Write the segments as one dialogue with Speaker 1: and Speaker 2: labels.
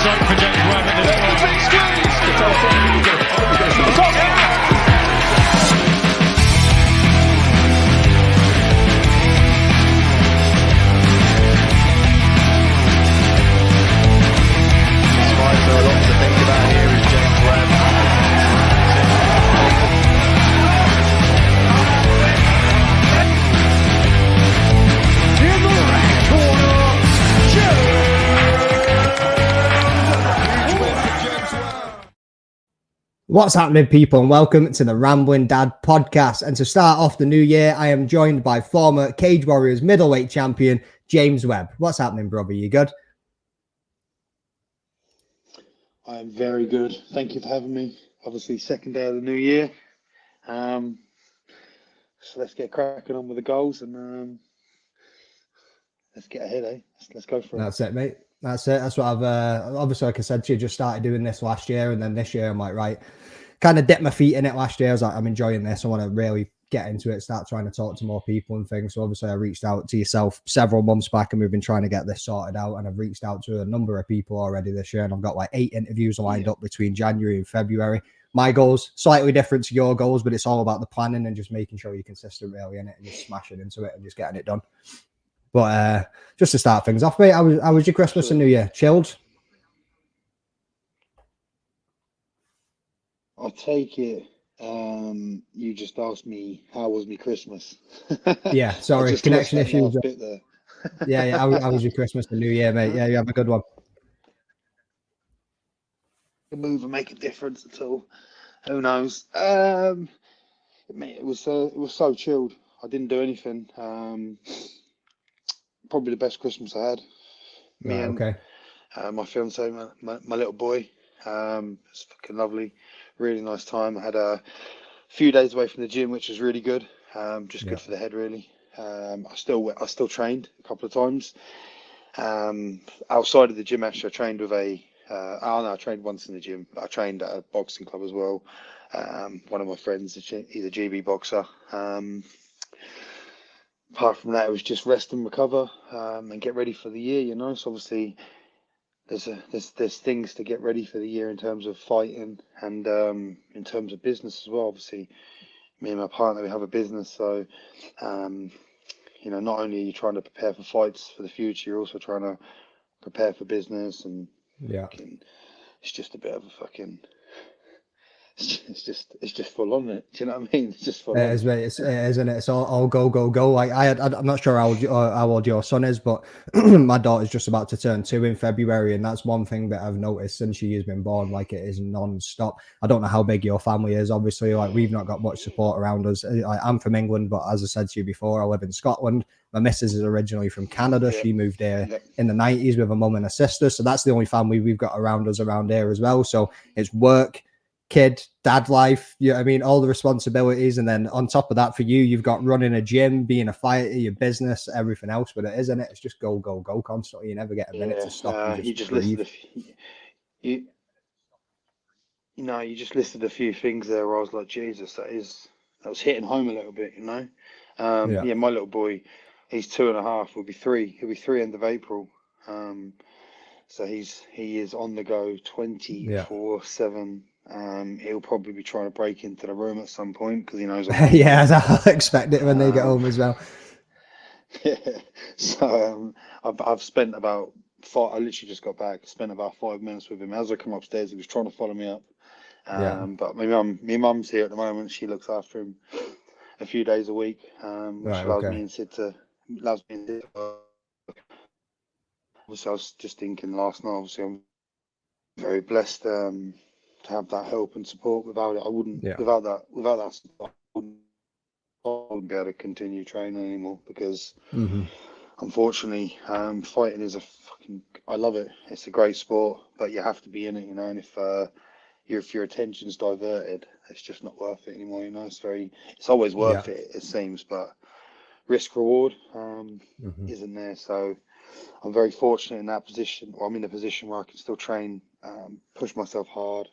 Speaker 1: Don't for James Webb at this point.
Speaker 2: Big squeeze.
Speaker 3: A lot to think about here is James Webb.
Speaker 2: In the right corner, James Webb.
Speaker 4: What's happening, people, and welcome to the Rambling Dad podcast. And to start off the new year, I am joined by former Cage Warriors middleweight champion James Webb. What's happening, brother? You good?
Speaker 5: I am very good. Thank you for having me. Obviously, second day of the new year. So let's get cracking on with the goals and let's get ahead, eh? Let's go for it.
Speaker 4: That's it, mate. That's it. That's what I've obviously, like I said to you, just started doing this last year, and then this year I'm like, right, kind of dipped my feet in it last year. I was like, I'm enjoying this. I want to really get into it, start trying to talk to more people and things. So obviously I reached out to yourself several months back, and we've been trying to get this sorted out, and I've reached out to a number of people already this year, and I've got like 8 interviews lined up between January and February. My goals slightly different to your goals, but it's all about the planning and just making sure you're consistent really in it and just smashing into it and just getting it done. But just to start things off, mate, how was your Christmas and New Year? Chilled?
Speaker 5: I'll take it. You just asked me how was my Christmas.
Speaker 4: Yeah, sorry, connection issues.
Speaker 5: Bit there.
Speaker 4: Yeah. How was your Christmas and New Year, mate? Yeah, you have a good one.
Speaker 5: Move and make a difference at all. Who knows? Mate, it was so chilled. I didn't do anything. Probably the best Christmas I had. Me and my fiance, my little boy. It's fucking lovely. Really nice time. I had a few days away from the gym, which was really good. Just good for the head, really. I still trained a couple of times. Outside of the gym, actually, I trained with I trained once in the gym. I trained at a boxing club as well. One of my friends, he's a GB boxer. Apart from that, it was just rest and recover and get ready for the year, you know. So obviously, there's things to get ready for the year in terms of fighting and in terms of business as well. Obviously, me and my partner, we have a business, so you know, not only are you trying to prepare for fights for the future, you're also trying to prepare for business, and it's just a bit of a fucking. It's just full on it. Do you know what I mean? It's just full on.
Speaker 4: It is, mate. Isn't it? It's all go. Like I'm not sure how old your son is, but my daughter's just about to turn 2 in February, and that's one thing that I've noticed since she has been born. Like, it is non-stop. I don't know how big your family is. Obviously, like, we've not got much support around us. I'm from England, but as I said to you before, I live in Scotland. My missus is originally from Canada. She moved here in the 90s with a mum and a sister, so that's the only family we've got around us around here as well. So it's work, kid, dad life, I mean, all the responsibilities, and then on top of that, for you, you've got running a gym, being a fighter, your business, everything else. But it isn't it? It's just go constantly. You never get a minute to stop. And
Speaker 5: you just listed you just listed a few things there where I was like, Jesus, that was hitting home a little bit, you know. My little boy, he's 2.5. He'll be 3. He'll be 3 end of April. So he is on the go 24/7. He'll probably be trying to break into the room at some point because he knows.
Speaker 4: I'll expect it when they get home as well.
Speaker 5: Yeah. So I've spent about 5. I literally just got back. Spent about 5 minutes with him. As I come upstairs, he was trying to follow me up. But my mum's here at the moment. She looks after him a few days a week. Which allows me and Sid to. Obviously, I was just thinking last night. Obviously, I'm very blessed to have that help and support. Without it, I wouldn't. Without that support, I wouldn't be able to continue training anymore because, unfortunately, fighting is I love it. It's a great sport, but you have to be in it, you know. And if your attention's diverted, it's just not worth it anymore, you know. It's always worth it, it seems, but risk reward isn't there. So I'm very fortunate in that position. Or I'm in a position where I can still train, push myself hard,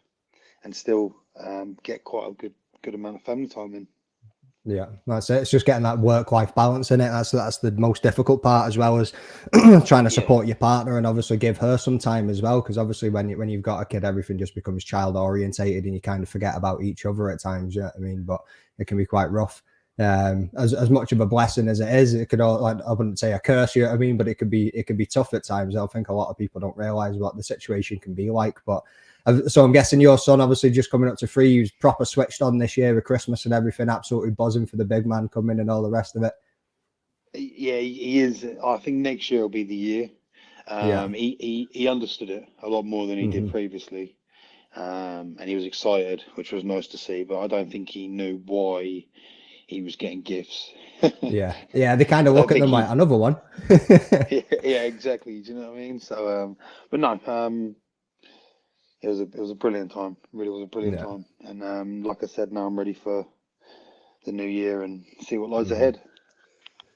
Speaker 5: and still get quite a good amount of family time in.
Speaker 4: Yeah, that's it. It's just getting that work-life balance in it. That's the most difficult part, as well as trying to support your partner and obviously give her some time as well. Because obviously, when you've got a kid, everything just becomes child orientated, and you kind of forget about each other at times. You know what I mean? But it can be quite rough. As much of a blessing as it is, it could all, like, I wouldn't say a curse. You know what I mean? But it could be tough at times. I think a lot of people don't realize what the situation can be like. But so I'm guessing your son, obviously just coming up to 3, he was proper switched on this year with Christmas and everything, absolutely buzzing for the big man coming and all the rest of it.
Speaker 5: Yeah, he is. I think next year will be the year. He understood it a lot more than he did previously, and he was excited, which was nice to see. But I don't think he knew why he was getting gifts.
Speaker 4: yeah, they kind of look at them like another one.
Speaker 5: yeah, exactly. Do you know what I mean? So, but no, it was a brilliant time. Really was a brilliant time. And like I said, now I'm ready for the new year and see what lies ahead.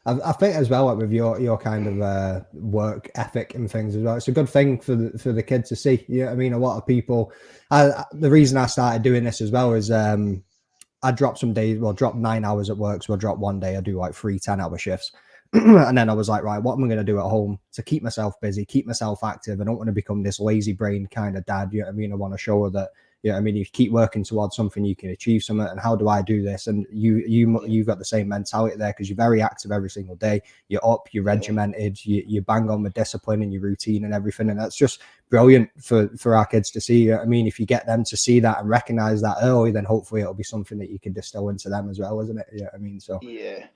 Speaker 4: I think as well, like, with your kind of work ethic and things as well, it's a good thing for the kid to see. You know what I mean? A lot of people. The reason I started doing this as well is I drop some days. Well, drop 9 hours at work, so I drop one day. I do like 3 10-hour shifts. And then I was like, right, what am I going to do at home to keep myself busy, keep myself active? I don't want to become this lazy brain kind of dad. You know what I mean? I want to show her that, you know what I mean, if you keep working towards something, you can achieve something. And how do I do this? And you've got the same mentality there, because you're very active every single day. You're up, you're regimented, you bang on with discipline and your routine and everything. And that's just brilliant for our kids to see. You know what I mean? If you get them to see that and recognize that early, then hopefully it'll be something that you can distill into them as well, isn't it? Yeah, you know what I mean? So
Speaker 5: yeah.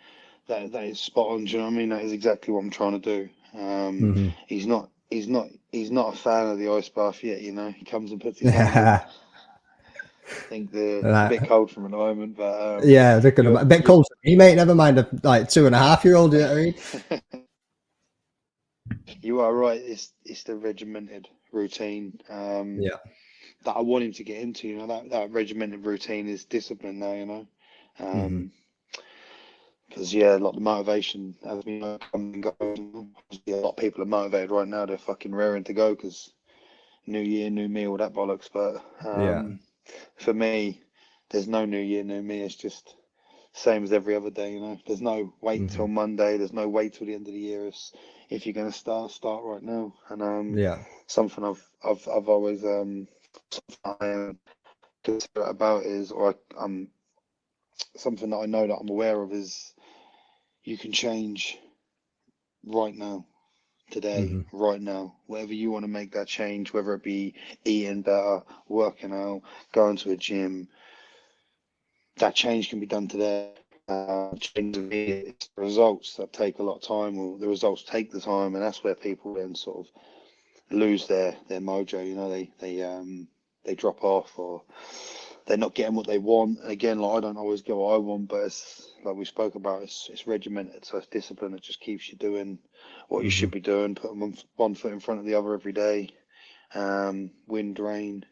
Speaker 5: That is spot on. Do you know what I mean? That is exactly what I'm trying to do. He's not a fan of the ice bath yet. You know, he comes and puts his hands in. I think they're a bit cold from at the moment, but
Speaker 4: yeah, they're a bit cold. He may never mind a like 2.5-year-old. You know what I mean?
Speaker 5: You are right. It's the regimented routine. That I want him to get into. You know, that regimented routine is discipline now. You know. Because like the motivation has been come and go. A lot of people are motivated right now. They're fucking raring to go because new year, new me, all that bollocks. But for me, there's no new year, new me. It's just same as every other day. You know, there's no wait till Monday. There's no wait till the end of the year. It's, if you're going to start right now. And something I've always considerate about is, or something that I know that I'm aware of is, you can change right now, today, right now. Whatever you want to make that change, whether it be eating better, working out, going to a gym, that change can be done today. Change of me, it's results that take a lot of time, or the results take the time, and that's where people then sort of lose their mojo. You know, they drop off, or they're not getting what they want. And again, like, I don't always get what I want, but it's like we spoke about, it's regimented, so it's discipline that just keeps you doing what you should be doing, putting one foot in front of the other every day. Wind, rain,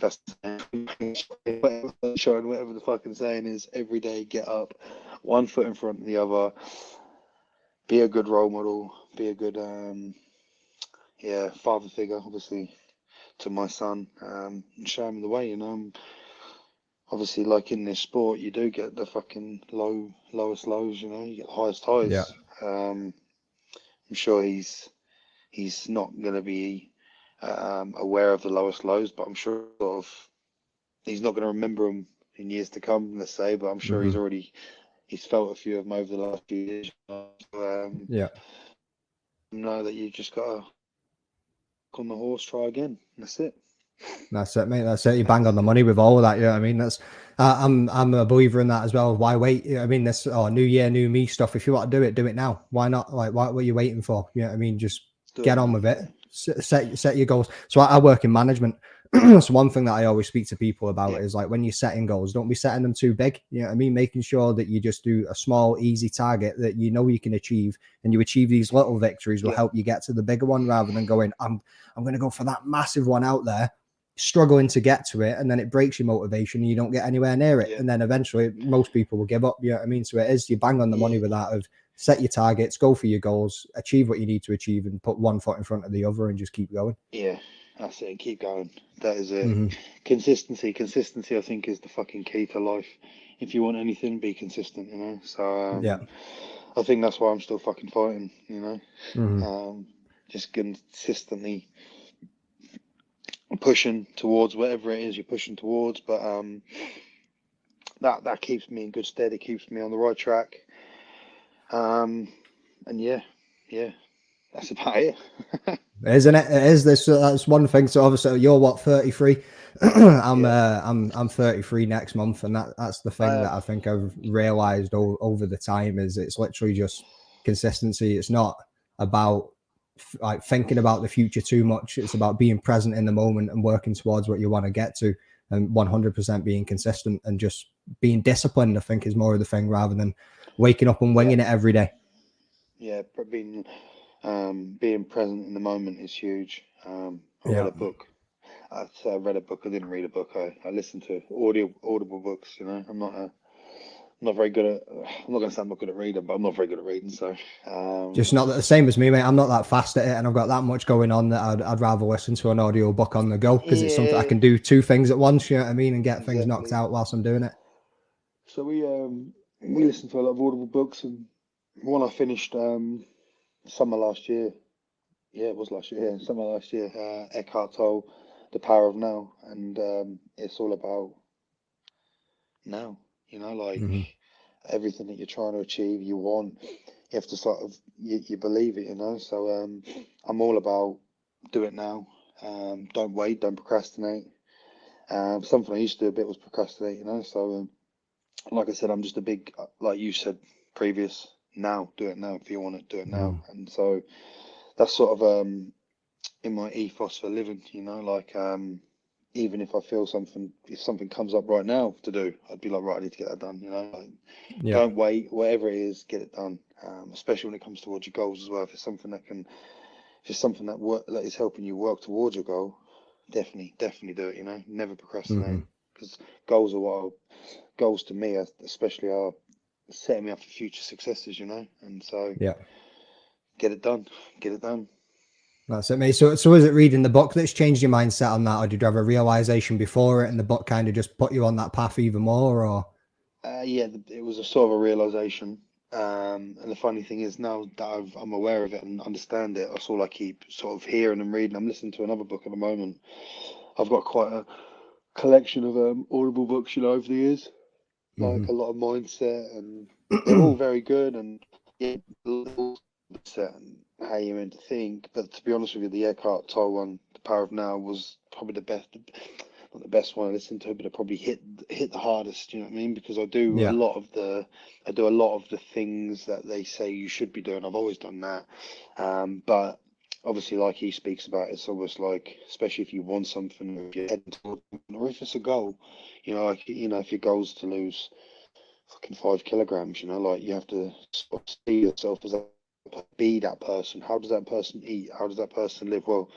Speaker 5: that's showing whatever the fucking saying is. Every day, get up, one foot in front of the other, be a good role model, be a good father figure, obviously, to my son, and show him the way. You know, obviously, like in this sport, you do get the fucking lowest lows. You know, you get the highest highs. I'm sure he's not going to be aware of the lowest lows, but I'm sure he's not going to remember them in years to come, let's say. But I'm sure he's felt a few of them over the last few years. Know that you just got to on the horse, try again. That's it.
Speaker 4: That's it, mate. That's it. You bang on the money with all of that. You know what I mean? That's I'm a believer in that as well. Why wait? You know what I mean? This new year, new me stuff. If you want to do it now. Why not? Like, what are you waiting for? You know what I mean? Just get on with it. Set your goals. So I work in management. So one thing that I always speak to people about is, like, when you're setting goals, don't be setting them too big. You know what I mean? Making sure that you just do a small, easy target that you know you can achieve, and you achieve these little victories will help you get to the bigger one, rather than going, I'm going to go for that massive one out there, struggling to get to it, and then it breaks your motivation and you don't get anywhere near it. And then eventually most people will give up. You know what I mean? So it is, you bang on the money with that, of set your targets, go for your goals, achieve what you need to achieve, and put one foot in front of the other and just keep going.
Speaker 5: That's it. Keep going. That is it. Consistency I think is the fucking key to life. if you want anything, be consistent, you know. So
Speaker 4: Yeah.
Speaker 5: I think that's why I'm still fucking fighting, you know.
Speaker 4: Mhm.
Speaker 5: Just consistently pushing towards whatever it is you're pushing towards, but that keeps me in good stead. It keeps me on the right track. And yeah, that's about it.
Speaker 4: Isn't it? It is this. That's one thing. So obviously, you're what, 33. I'm 33 next month, and that's the thing that I think I've realized over the time is it's literally just consistency. It's not about like thinking about the future too much. It's about being present in the moment and working towards what you want to get to, and 100% being consistent and just being disciplined. I think is more of the thing rather than waking up and winging it every day.
Speaker 5: Yeah, but being present in the moment is huge. I read a book. I read a book. I didn't read a book. I listened to audible books. You know, I'm not very good at. I'm not going to say I'm not good at reading, but I'm not very good at reading. So
Speaker 4: just not the same as me, mate. I'm not that fast at it, and I've got that much going on that I'd rather listen to an audio book on the go because it's something I can do two things at once. You know what I mean, and get things knocked out whilst I'm doing it.
Speaker 5: So we listened to a lot of audible books, and one I finished summer last year. Yeah, it was last year. Yeah, summer last year. Eckhart Tolle, The Power of Now, and it's all about now. You know, like everything that you're trying to achieve, you want, you have to sort of you believe it. You know, so I'm all about do it now. Don't wait. Don't procrastinate. Something I used to do a bit was procrastinate. You know, so like I said, I'm just a big, like you said previous. Now, do it now. If you want it, do it now. And so that's sort of in my ethos for living, you know, like even if I feel something, if something comes up right now to do, I'd be like, right, I need to get that done, you know, like, don't wait, whatever it is, get it done. Especially when it comes towards your goals as well. If it's something that that is helping you work towards your goal, definitely do it, you know, never procrastinate, because goals to me, especially, are setting me up for future successes, you know, and so get it done.
Speaker 4: That's it, mate. So is it reading the book that's changed your mindset on that, or did you have a realization before it, and the book kind of just put you on that path even more, or?
Speaker 5: Yeah, it was a sort of a realization. And the funny thing is, now that I'm aware of it and understand it, that's all I keep sort of hearing and reading. I'm listening to another book at the moment. I've got quite a collection of audible books, you know, over the years, like a lot of mindset, and they're all very good, and yeah, mindset and how you're meant to think. But to be honest with you, the Eckhart Tolle one, The Power of Now, was probably the best. Not the best one I listened to, but it probably hit the hardest. You know what I mean? Because I do a lot of the things that they say you should be doing. I've always done that, but obviously, like he speaks about, it's almost like, especially if you want something, or if you're heading towards something, or if it's a goal, you know, like, you know, if your goal is to lose fucking 5 kilograms, you know, like, you have to sort of see yourself as be that person. How does that person eat? How does that person live? Well,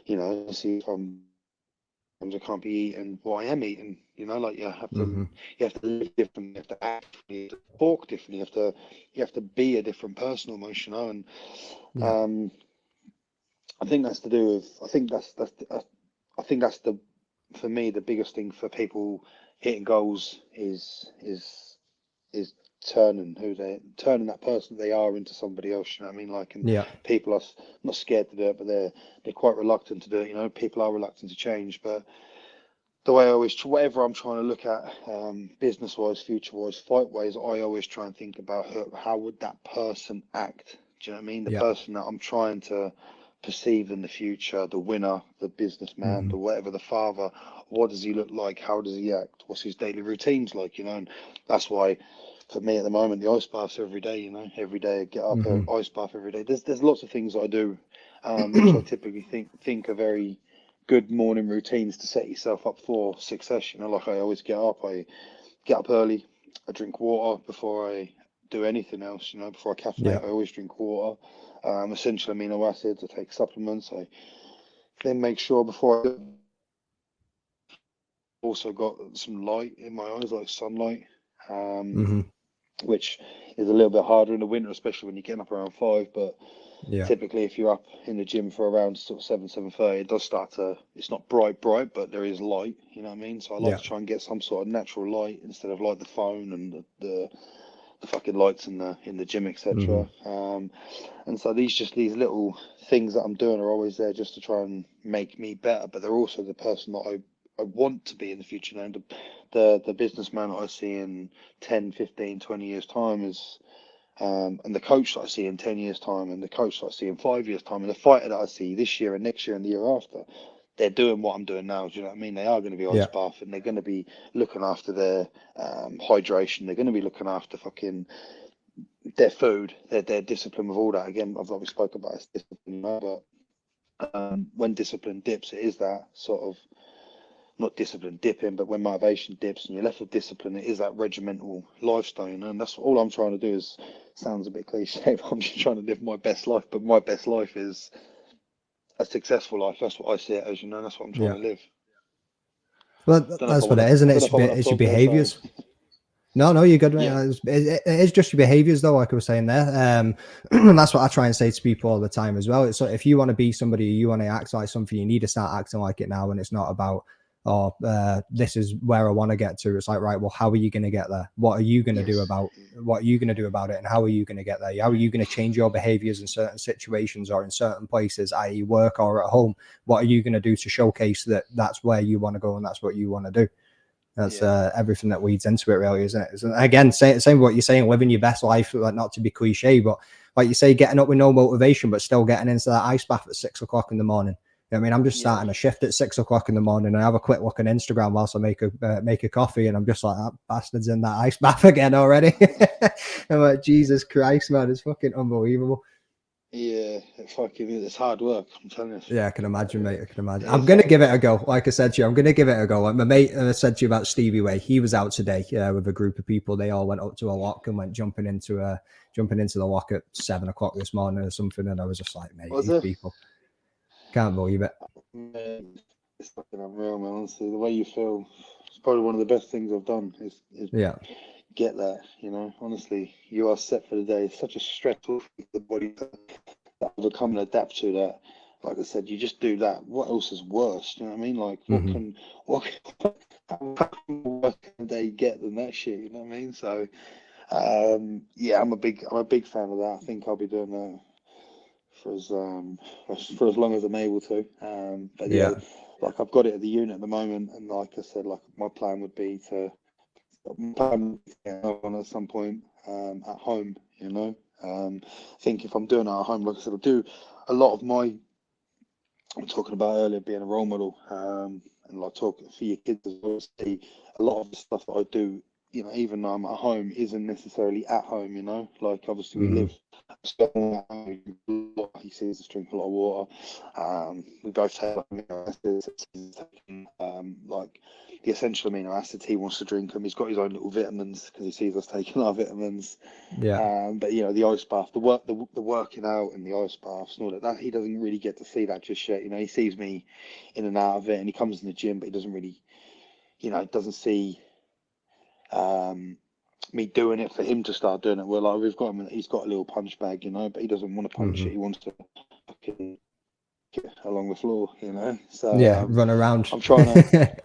Speaker 5: you know, see if I can't be eating what I am eating, you know, like, you have to live differently, you have to act differently, you have to talk differently, you have to be a different person almost, you know, and I think that's to do with, I think that's the, for me, the biggest thing for people hitting goals is turning that person they are into somebody else. You know what I mean? Like, and people are not scared to do it, but they're quite reluctant to do it. You know, people are reluctant to change. But the way I always, whatever I'm trying to look at, business wise, future wise, fight wise, I always try and think about how would that person act. Do you know what I mean? The person that I'm trying to perceive in the future, the winner, the businessman, the whatever, the father. What does he look like? How does he act? What's his daily routines like? You know, and that's why, for me at the moment, the ice baths every day. You know, every day I get up, ice bath every day. There's lots of things I do, which I typically think are very good morning routines to set yourself up for success. You know, like, I always get up early, I drink water before I do anything else. You know, before I caffeinate, I always drink water. Essential amino acids. I take supplements. I then make sure before I also got some light in my eyes, like sunlight, which is a little bit harder in the winter, especially when you're getting up around 5. But typically if you're up in the gym for around sort of 7:30, it does start to, it's not bright, but there is light, you know what I mean? So I like to try and get some sort of natural light instead of like the phone and the fucking lights in the gym, etc. And so these little things that I'm doing are always there just to try and make me better, but they're also the person that I want to be in the future. And the businessman that I see in 10, 15, 20 years time is, and the coach that I see in 10 years time, and the coach that I see in 5 years time, and the fighter that I see this year and next year and the year after, they're doing what I'm doing now. Do you know what I mean? They are going to be ice bath, and they're going to be looking after their hydration. They're going to be looking after fucking their food, their discipline with all that. Again, I've already spoken about it's discipline, but when discipline dips, it is that sort of, not discipline dipping, but when motivation dips and you're left with discipline, it is that regimental lifestyle, you know? And that's all I'm trying to do. Is, sounds a bit cliche, but I'm just trying to live my best life. But my best life is a successful life. That's what I see it as, you know. That's what I'm trying to live.
Speaker 4: Well, that's what it is, isn't it? It's your behaviours. No, you're good, mate. It is just your behaviours, though, like I was saying there. And that's what I try and say to people all the time as well. It's like, if you want to be somebody, you want to act like something, you need to start acting like it now. And it's not about, this is where I want to get to. It's like, right, well, how are you going to get there? What are you going to do about it? And how are you going to get there? How are you going to change your behaviours in certain situations or in certain places, i.e. work or at home? What are you going to do to showcase that that's where you want to go and that's what you want to do? That's everything that leads into it, really, isn't it? So again, same what you're saying, living your best life, like, not to be cliche, but like you say, getting up with no motivation, but still getting into that ice bath at 6 o'clock in the morning. You know what I mean, I'm just starting a shift at 6 o'clock in the morning, and I have a quick look on Instagram whilst I make a coffee, and I'm just like, that bastard's in that ice bath again already. I'm like, Jesus Christ, man, it's fucking unbelievable.
Speaker 5: Yeah, it's hard work, I'm telling you.
Speaker 4: Yeah, I can imagine, mate. I can imagine. I'm going to give it a go. Like I said to you, I'm going to give it a go. Like my mate said to you about Stevie Way. He was out today with a group of people. They all went up to a lock and went jumping into the lock at 7 o'clock this morning or something. And I was just like, mate, these people, can't believe it.
Speaker 5: Man, it's fucking unreal, man. Honestly, the way you feel, it's probably one of the best things I've done is get that, you know. Honestly, you are set for the day. It's such a stressful thing for the body to overcome and adapt to that. Like I said, you just do that. What else is worse? You know what I mean? Like, what can worse can a day get than that shit? You know what I mean? So, I'm a big fan of that. I think I'll be doing that for as long as I'm able to. But like, I've got it at the unit at the moment, and like I said, like, my plan would be to at some point at home, you know. I think if I'm doing it at home, like I said, I'll do a lot of my, I'm talking about earlier, being a role model, and like talking for your kids as well. See, a lot of the stuff that I do, you know, even though I'm at home, isn't necessarily at home, you know. Like, obviously we live, he sees us drink a lot of water. We both take like the essential amino acids. He wants to drink them. He's got his own little vitamins because he sees us taking our vitamins. But you know, the ice bath, the working out and the ice baths and all that he doesn't really get to see that just yet. You know, he sees me in and out of it, and he comes in the gym, but he doesn't really, you know, doesn't see me doing it for him to start doing it. Well, like, we've got him, he's got a little punch bag, you know, but he doesn't want to punch it. He wants to fucking get along the floor, you know. So
Speaker 4: run around.
Speaker 5: I'm trying to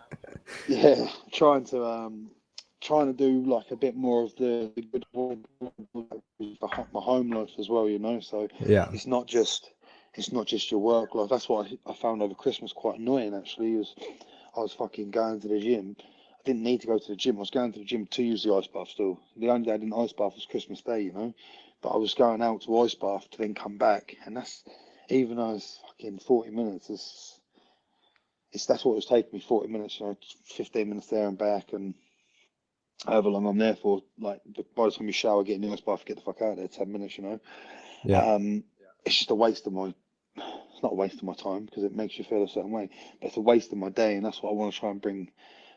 Speaker 5: trying to do like a bit more of the good my home life as well, you know. So it's not just your work life. That's what I found over Christmas quite annoying, actually. I was fucking going to the gym. I didn't need to go to the gym. I was going to the gym to use the ice bath still. The only day I didn't ice bath was Christmas Day, you know. But I was going out to ice bath to then come back, and that's, even though it's fucking 40 minutes, that's what it was taking me, 40 minutes, you know, 15 minutes there and back, and however long I'm there for. Like, by the time you shower, get in the ice bath, get the fuck out of there, 10 minutes, you know. It's just a waste of my, it's not a waste of my time because it makes you feel a certain way, but it's a waste of my day, and that's what I want to try and bring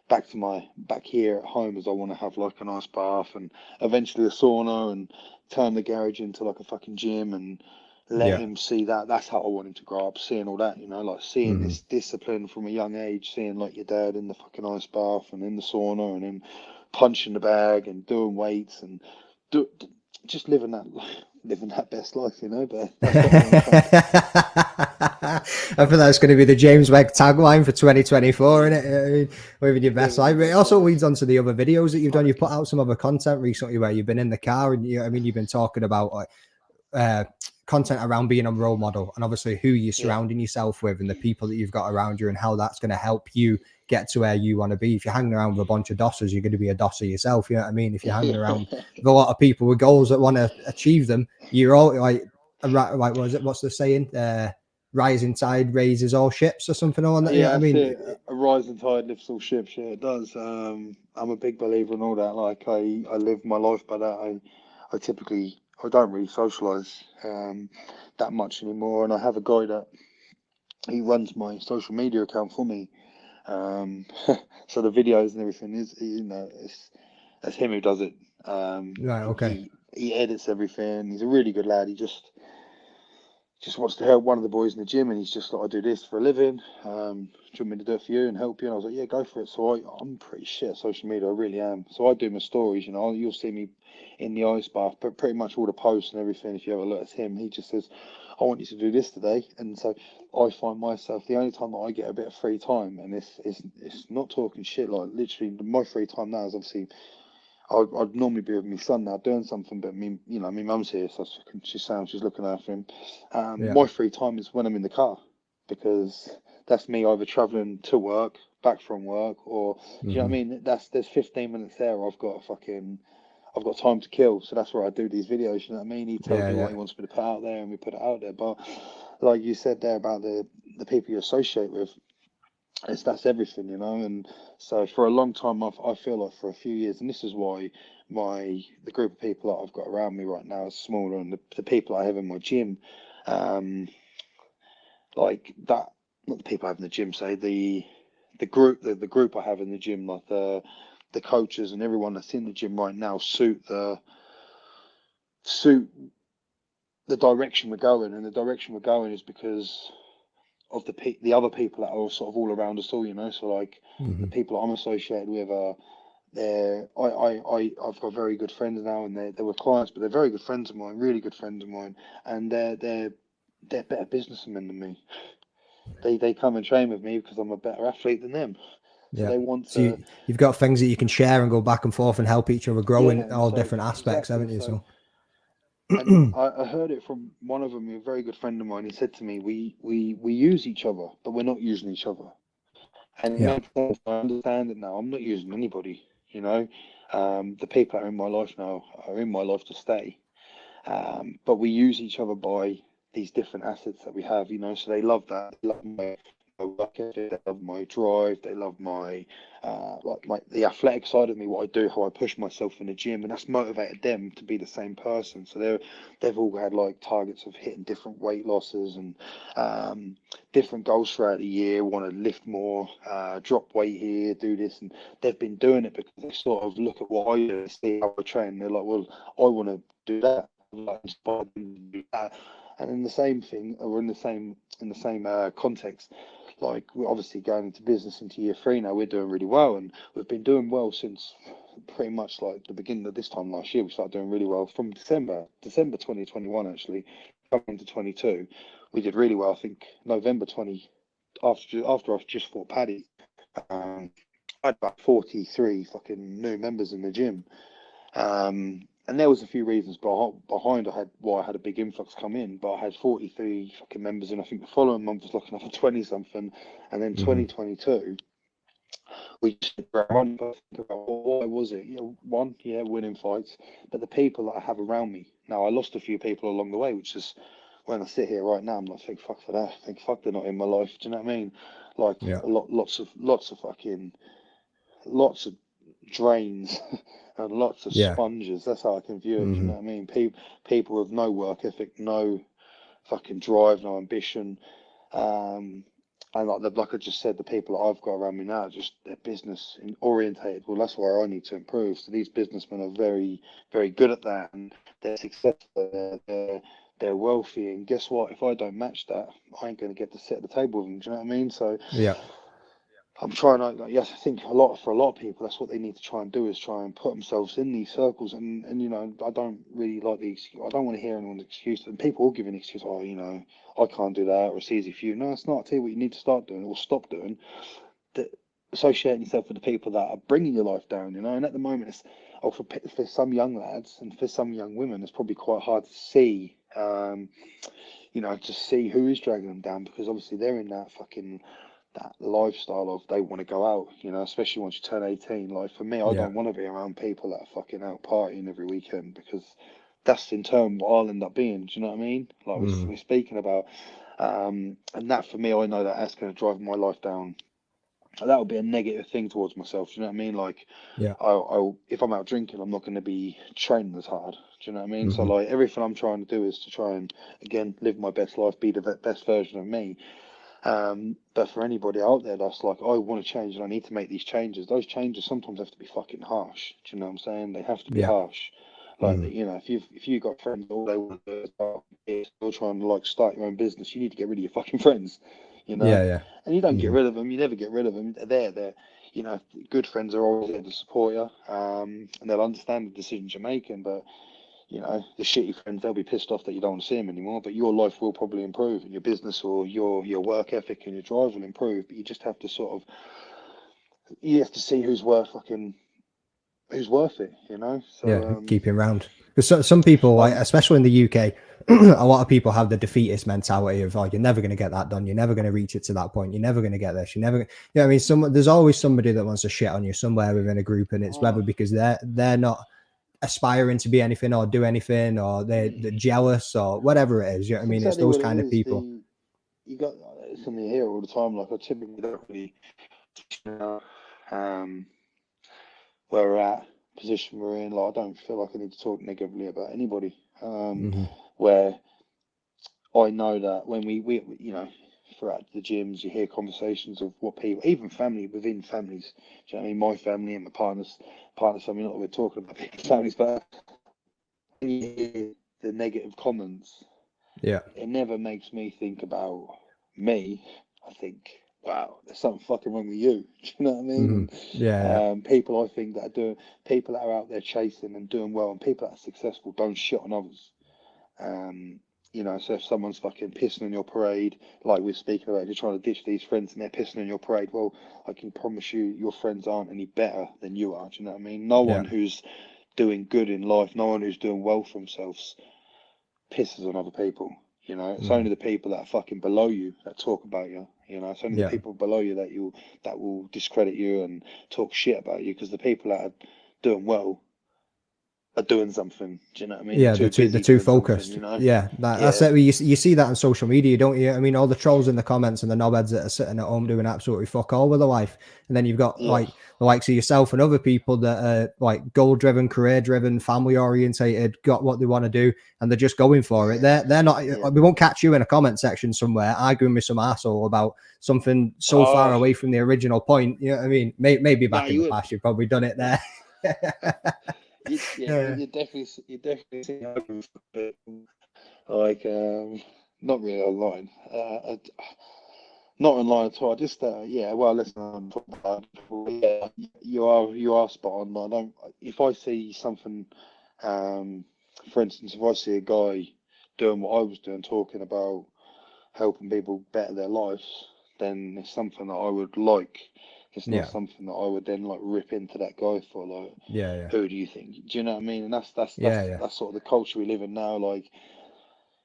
Speaker 5: back here at home. Is I want to have like an ice bath and eventually a sauna, and turn the garage into like a fucking gym, and let him see that. That's how I want him to grow up, seeing all that, you know, like seeing this discipline from a young age, seeing like your dad in the fucking ice bath and in the sauna and then punching the bag and doing weights and just living that best life, you know. But that's what I'm trying.
Speaker 4: I think that's going to be the James Webb tagline for 2024, isn't it? I mean, living your best life. But it also leads on to the other videos that you've done. You've put out some other content recently where you've been in the car, and I mean, you've been talking about like content around being a role model, and obviously who you're surrounding yourself with, and the people that you've got around you, and how that's going to help you get to where you want to be. If you're hanging around with a bunch of dossers, you're going to be a dosser yourself. You know what I mean? If you're hanging around with a lot of people with goals that want to achieve them, you're all like what is it? What's the saying? Rising tide raises all ships, or something on that.
Speaker 5: Yeah,
Speaker 4: Yeah, I
Speaker 5: that's
Speaker 4: mean,
Speaker 5: it. A rising tide lifts all ships. Yeah, it does. I'm a big believer in all that. Like I live my life by that. I don't really socialise that much anymore, and I have a guy that he runs my social media account for me. So the videos and everything is, it's him who does it.
Speaker 4: right, okay.
Speaker 5: He edits everything. He's a really good lad. He just wants to help one of the boys in the gym, and he's just like, I do this for a living. Do you want me to do it for you and help you? And I was like, yeah, go for it. So I'm pretty shit at social media. I really am. So I do my stories, you'll see me in the ice bath, but pretty much all the posts and everything. If you ever look at him, he just says, I want you to do this today. And so I find myself, the only time that I get a bit of free time, and it's not talking shit, like literally my free time now is obviously, I'd normally be with my son now doing something, but my mum's here, so she's looking after him. My free time is when I'm in the car, because that's me either traveling to work, back from work, or do you know what I mean? There's 15 minutes there. I've got time to kill, so that's where I do these videos. You know what I mean? He tells me what he wants me to put out there, and we put it out there. But like you said there about the people you associate with, that's everything, and so for a long time I feel like for a few years, and this is why the group of people that I've got around me right now is smaller, and the people I have in my gym, like that, not the people I have in the gym, say the group I have in the gym, like the coaches and everyone that's in the gym right now suit the direction we're going, and the direction we're going is because of the other people that are sort of all around us all, so like the people I'm associated with are I've got very good friends now, and they were clients, but they're very good friends of mine, really good friends of mine, and they're better businessmen than me. They come and train with me because I'm a better athlete than them. So they want
Speaker 4: So
Speaker 5: to.
Speaker 4: you've got things that you can share and go back and forth and help each other grow in
Speaker 5: And
Speaker 4: all
Speaker 5: so
Speaker 4: different aspects,
Speaker 5: exactly.
Speaker 4: haven't you? So
Speaker 5: And I heard it from one of them, a very good friend of mine. He said to me, we use each other, but we're not using each other. And it makes sense. I understand it now. I'm not using anybody, The people that are in my life now are in my life to stay. But we use each other by these different assets that we have, So they love that. They love my work ethic, they love my drive, they love my the athletic side of me, what I do, how I push myself in the gym, and that's motivated them to be the same person. So they've all had like targets of hitting different weight losses and different goals throughout the year, want to lift more, drop weight here, do this, and they've been doing it because they sort of look at what I do and see how I train. They're like, well, I want to do that. Like, inspired them to do that. And in the same thing, or in the same context, like we're obviously going into business into year 3 now, we're doing really well, and we've been doing well since pretty much like the beginning of this time last year. We started doing really well from December 2021, actually coming into 22. We did really well. I think November 20, after I've just fought Paddy, I had about 43 fucking new members in the gym. And there was a few reasons behind why I had a big influx come in, but I had 43 fucking members, and I think the following month was like another 20 something, and then 2022 we just run. Why was it? Winning fights, but the people that I have around me now, I lost a few people along the way, which is when I sit here right now, I'm like, thank fuck for that. Thank fuck they're not in my life. Do you know what I mean? Like lots of drains and lots of sponges. That's how I can view it. Do you know what I mean? People with no work ethic, no fucking drive, no ambition. And like I just said, the people that I've got around me now, just they're business orientated. Well, that's where I need to improve. So these businessmen are very, very good at that, and they're successful. They're wealthy, and guess what? If I don't match that, I ain't going to get to sit at the table with them. Do you know what I mean? So I'm trying to, like, yes, I think for a lot of people, that's what they need to try and do, is try and put themselves in these circles. And you know, I don't really like the excuse. I don't want to hear anyone's excuse. And people will give an excuse, oh, you know, I can't do that, or it's easy for you. No, it's not. I'll tell you what you need to start doing, or stop doing. That associating yourself with the people that are bringing your life down, you know. And at the moment, it's, oh, for some young lads and for some young women, it's probably quite hard to see, you know, to see who is dragging them down, because obviously they're in that lifestyle of they want to go out, you know, especially once you turn 18. Like for me, I
Speaker 4: Yeah.
Speaker 5: don't want to be around people that are fucking out partying every weekend, because that's in turn what I'll end up being. Do you know what I mean? Like we're speaking about, and that for me, I know that that's going to drive my life down. That would be a negative thing towards myself. Do you know what I mean? Like,
Speaker 4: Yeah.
Speaker 5: if I'm out drinking, I'm not going to be training as hard. Do you know what I mean? So like everything I'm trying to do is to try and again live my best life, be the best version of me. But for anybody out there that's like, I want to change and I need to make these changes, those changes sometimes have to be fucking harsh. Do you know what I'm saying? They have to be
Speaker 4: Yeah.
Speaker 5: harsh. Like, you know, if you've got friends, all they want to do is you're trying to like start your own business, you need to get rid of your fucking friends, you know?
Speaker 4: Yeah.
Speaker 5: And you don't get rid of them, you never get rid of them. They're there. You know, good friends are always there to support you, and they'll understand the decisions you're making. But you know, the shitty friends, they'll be pissed off that you don't want to see them anymore, but your life will probably improve, and your business or your work ethic and your drive will improve. But you just have to you have to see who's worth it, you know?
Speaker 4: Yeah,
Speaker 5: So,
Speaker 4: keeping round. Because some people, like, especially in the UK, a lot of people have the defeatist mentality of, oh, you're never going to get that done. You're never going to reach it to that point. You're never going to get this. You're never, you know, I mean, there's always somebody that wants to shit on you somewhere within a group, and it's whether because they're not aspiring to be anything or do anything, or they're jealous or whatever it is. You know what I
Speaker 5: that's
Speaker 4: mean? It's
Speaker 5: exactly
Speaker 4: those
Speaker 5: what it
Speaker 4: kind of
Speaker 5: is.
Speaker 4: people.
Speaker 5: You got something here all the time. Like, I typically don't really, you know, where we're at, position we're in. Like, I don't feel like I need to talk negatively about anybody. Where I know that when we you know, throughout the gyms, you hear conversations of what people, even family within families. Do you know what I mean? My family and my partner's family. Not that we're talking about people's families, but when you hear the negative comments,
Speaker 4: Yeah.
Speaker 5: it never makes me think about me. I think, wow, there's something fucking wrong with you. Do you know what I mean?
Speaker 4: Yeah.
Speaker 5: And people, I think, people that are out there chasing and doing well, and people that are successful don't shit on others. You know, so if someone's fucking pissing on your parade, like we're speaking about, you're trying to ditch these friends and they're pissing on your parade, well, I can promise you your friends aren't any better than you are. Do you know what I mean? No one who's doing good in life, no one who's doing well for themselves pisses on other people. You know, it's only the people that are fucking below you that talk about you. You know, it's only the people below you that will discredit you and talk shit about you, because the people that are doing well are doing something. Do you know what I mean?
Speaker 4: Yeah,
Speaker 5: They're too busy
Speaker 4: they're too
Speaker 5: doing something,
Speaker 4: focused.
Speaker 5: you know?
Speaker 4: Yeah, that's
Speaker 5: Yeah.
Speaker 4: it. You see that on social media, don't you? I mean, all the trolls in the comments and the knobheads that are sitting at home doing absolutely fuck all with their life, and then you've got
Speaker 5: Yeah.
Speaker 4: like the likes of yourself and other people that are like goal driven, career driven, family orientated, got what they want to do, and they're just going for it. They're not.
Speaker 5: Yeah.
Speaker 4: We won't catch you in a comment section somewhere arguing with some asshole about something so far away from the original point. You know what I mean? Maybe back in the past you've probably done it there.
Speaker 5: You definitely see arguments like not really online, not online at all. I just well, listen, I'm talking about, yeah, you are spot on. I don't, if I see something, for instance, if I see a guy doing what I was doing, talking about helping people better their lives, then it's something that I would like. It's not something that I would then like rip into that guy for. Like, who do you think? Do you know what I mean? And that's sort of the culture we live in now. Like,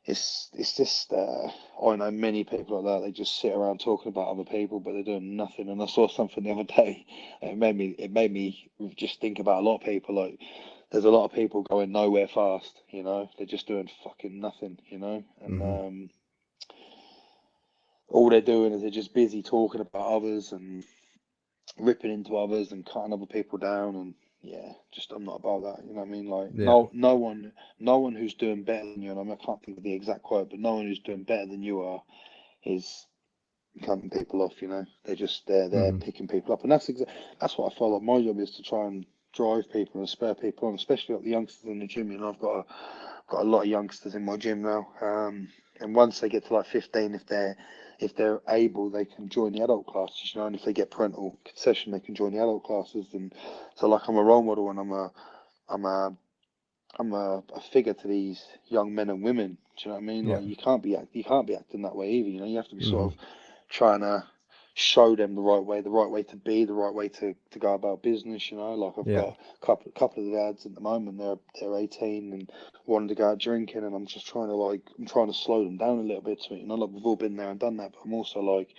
Speaker 5: it's just I know many people like that. They just sit around talking about other people, but they're doing nothing. And I saw something the other day. And it made me just think about a lot of people. Like, there's a lot of people going nowhere fast. You know, they're just doing fucking nothing. You know, and all they're doing is they're just busy talking about others and ripping into others and cutting other people down. And just I'm not about that. You know what I mean? Like, no one who's doing better than you, and I can't think of the exact quote, but no one who's doing better than you are is cutting people off. You know, they're just they're picking people up, and that's what I feel like my job is, to try and drive people and spur people on, especially like the youngsters in the gym. You know, I've got a lot of youngsters in my gym now, And once they get to like 15, if they're able, they can join the adult classes, you know, and if they get parental concession, they can join the adult classes. And so, like, I'm a role model, and I'm a figure to these young men and women. Do you know what I mean?
Speaker 4: Yeah.
Speaker 5: Like, you can't be acting that way either. You know, you have to be
Speaker 4: Mm-hmm.
Speaker 5: sort of trying to show them the right way to be, the right way to go about business. You know, like, I've got a couple of lads at the moment. They're 18 and wanting to go out drinking, and I'm just trying to slow them down a little bit. To it, you know, like, we've all been there and done that. But I'm also like,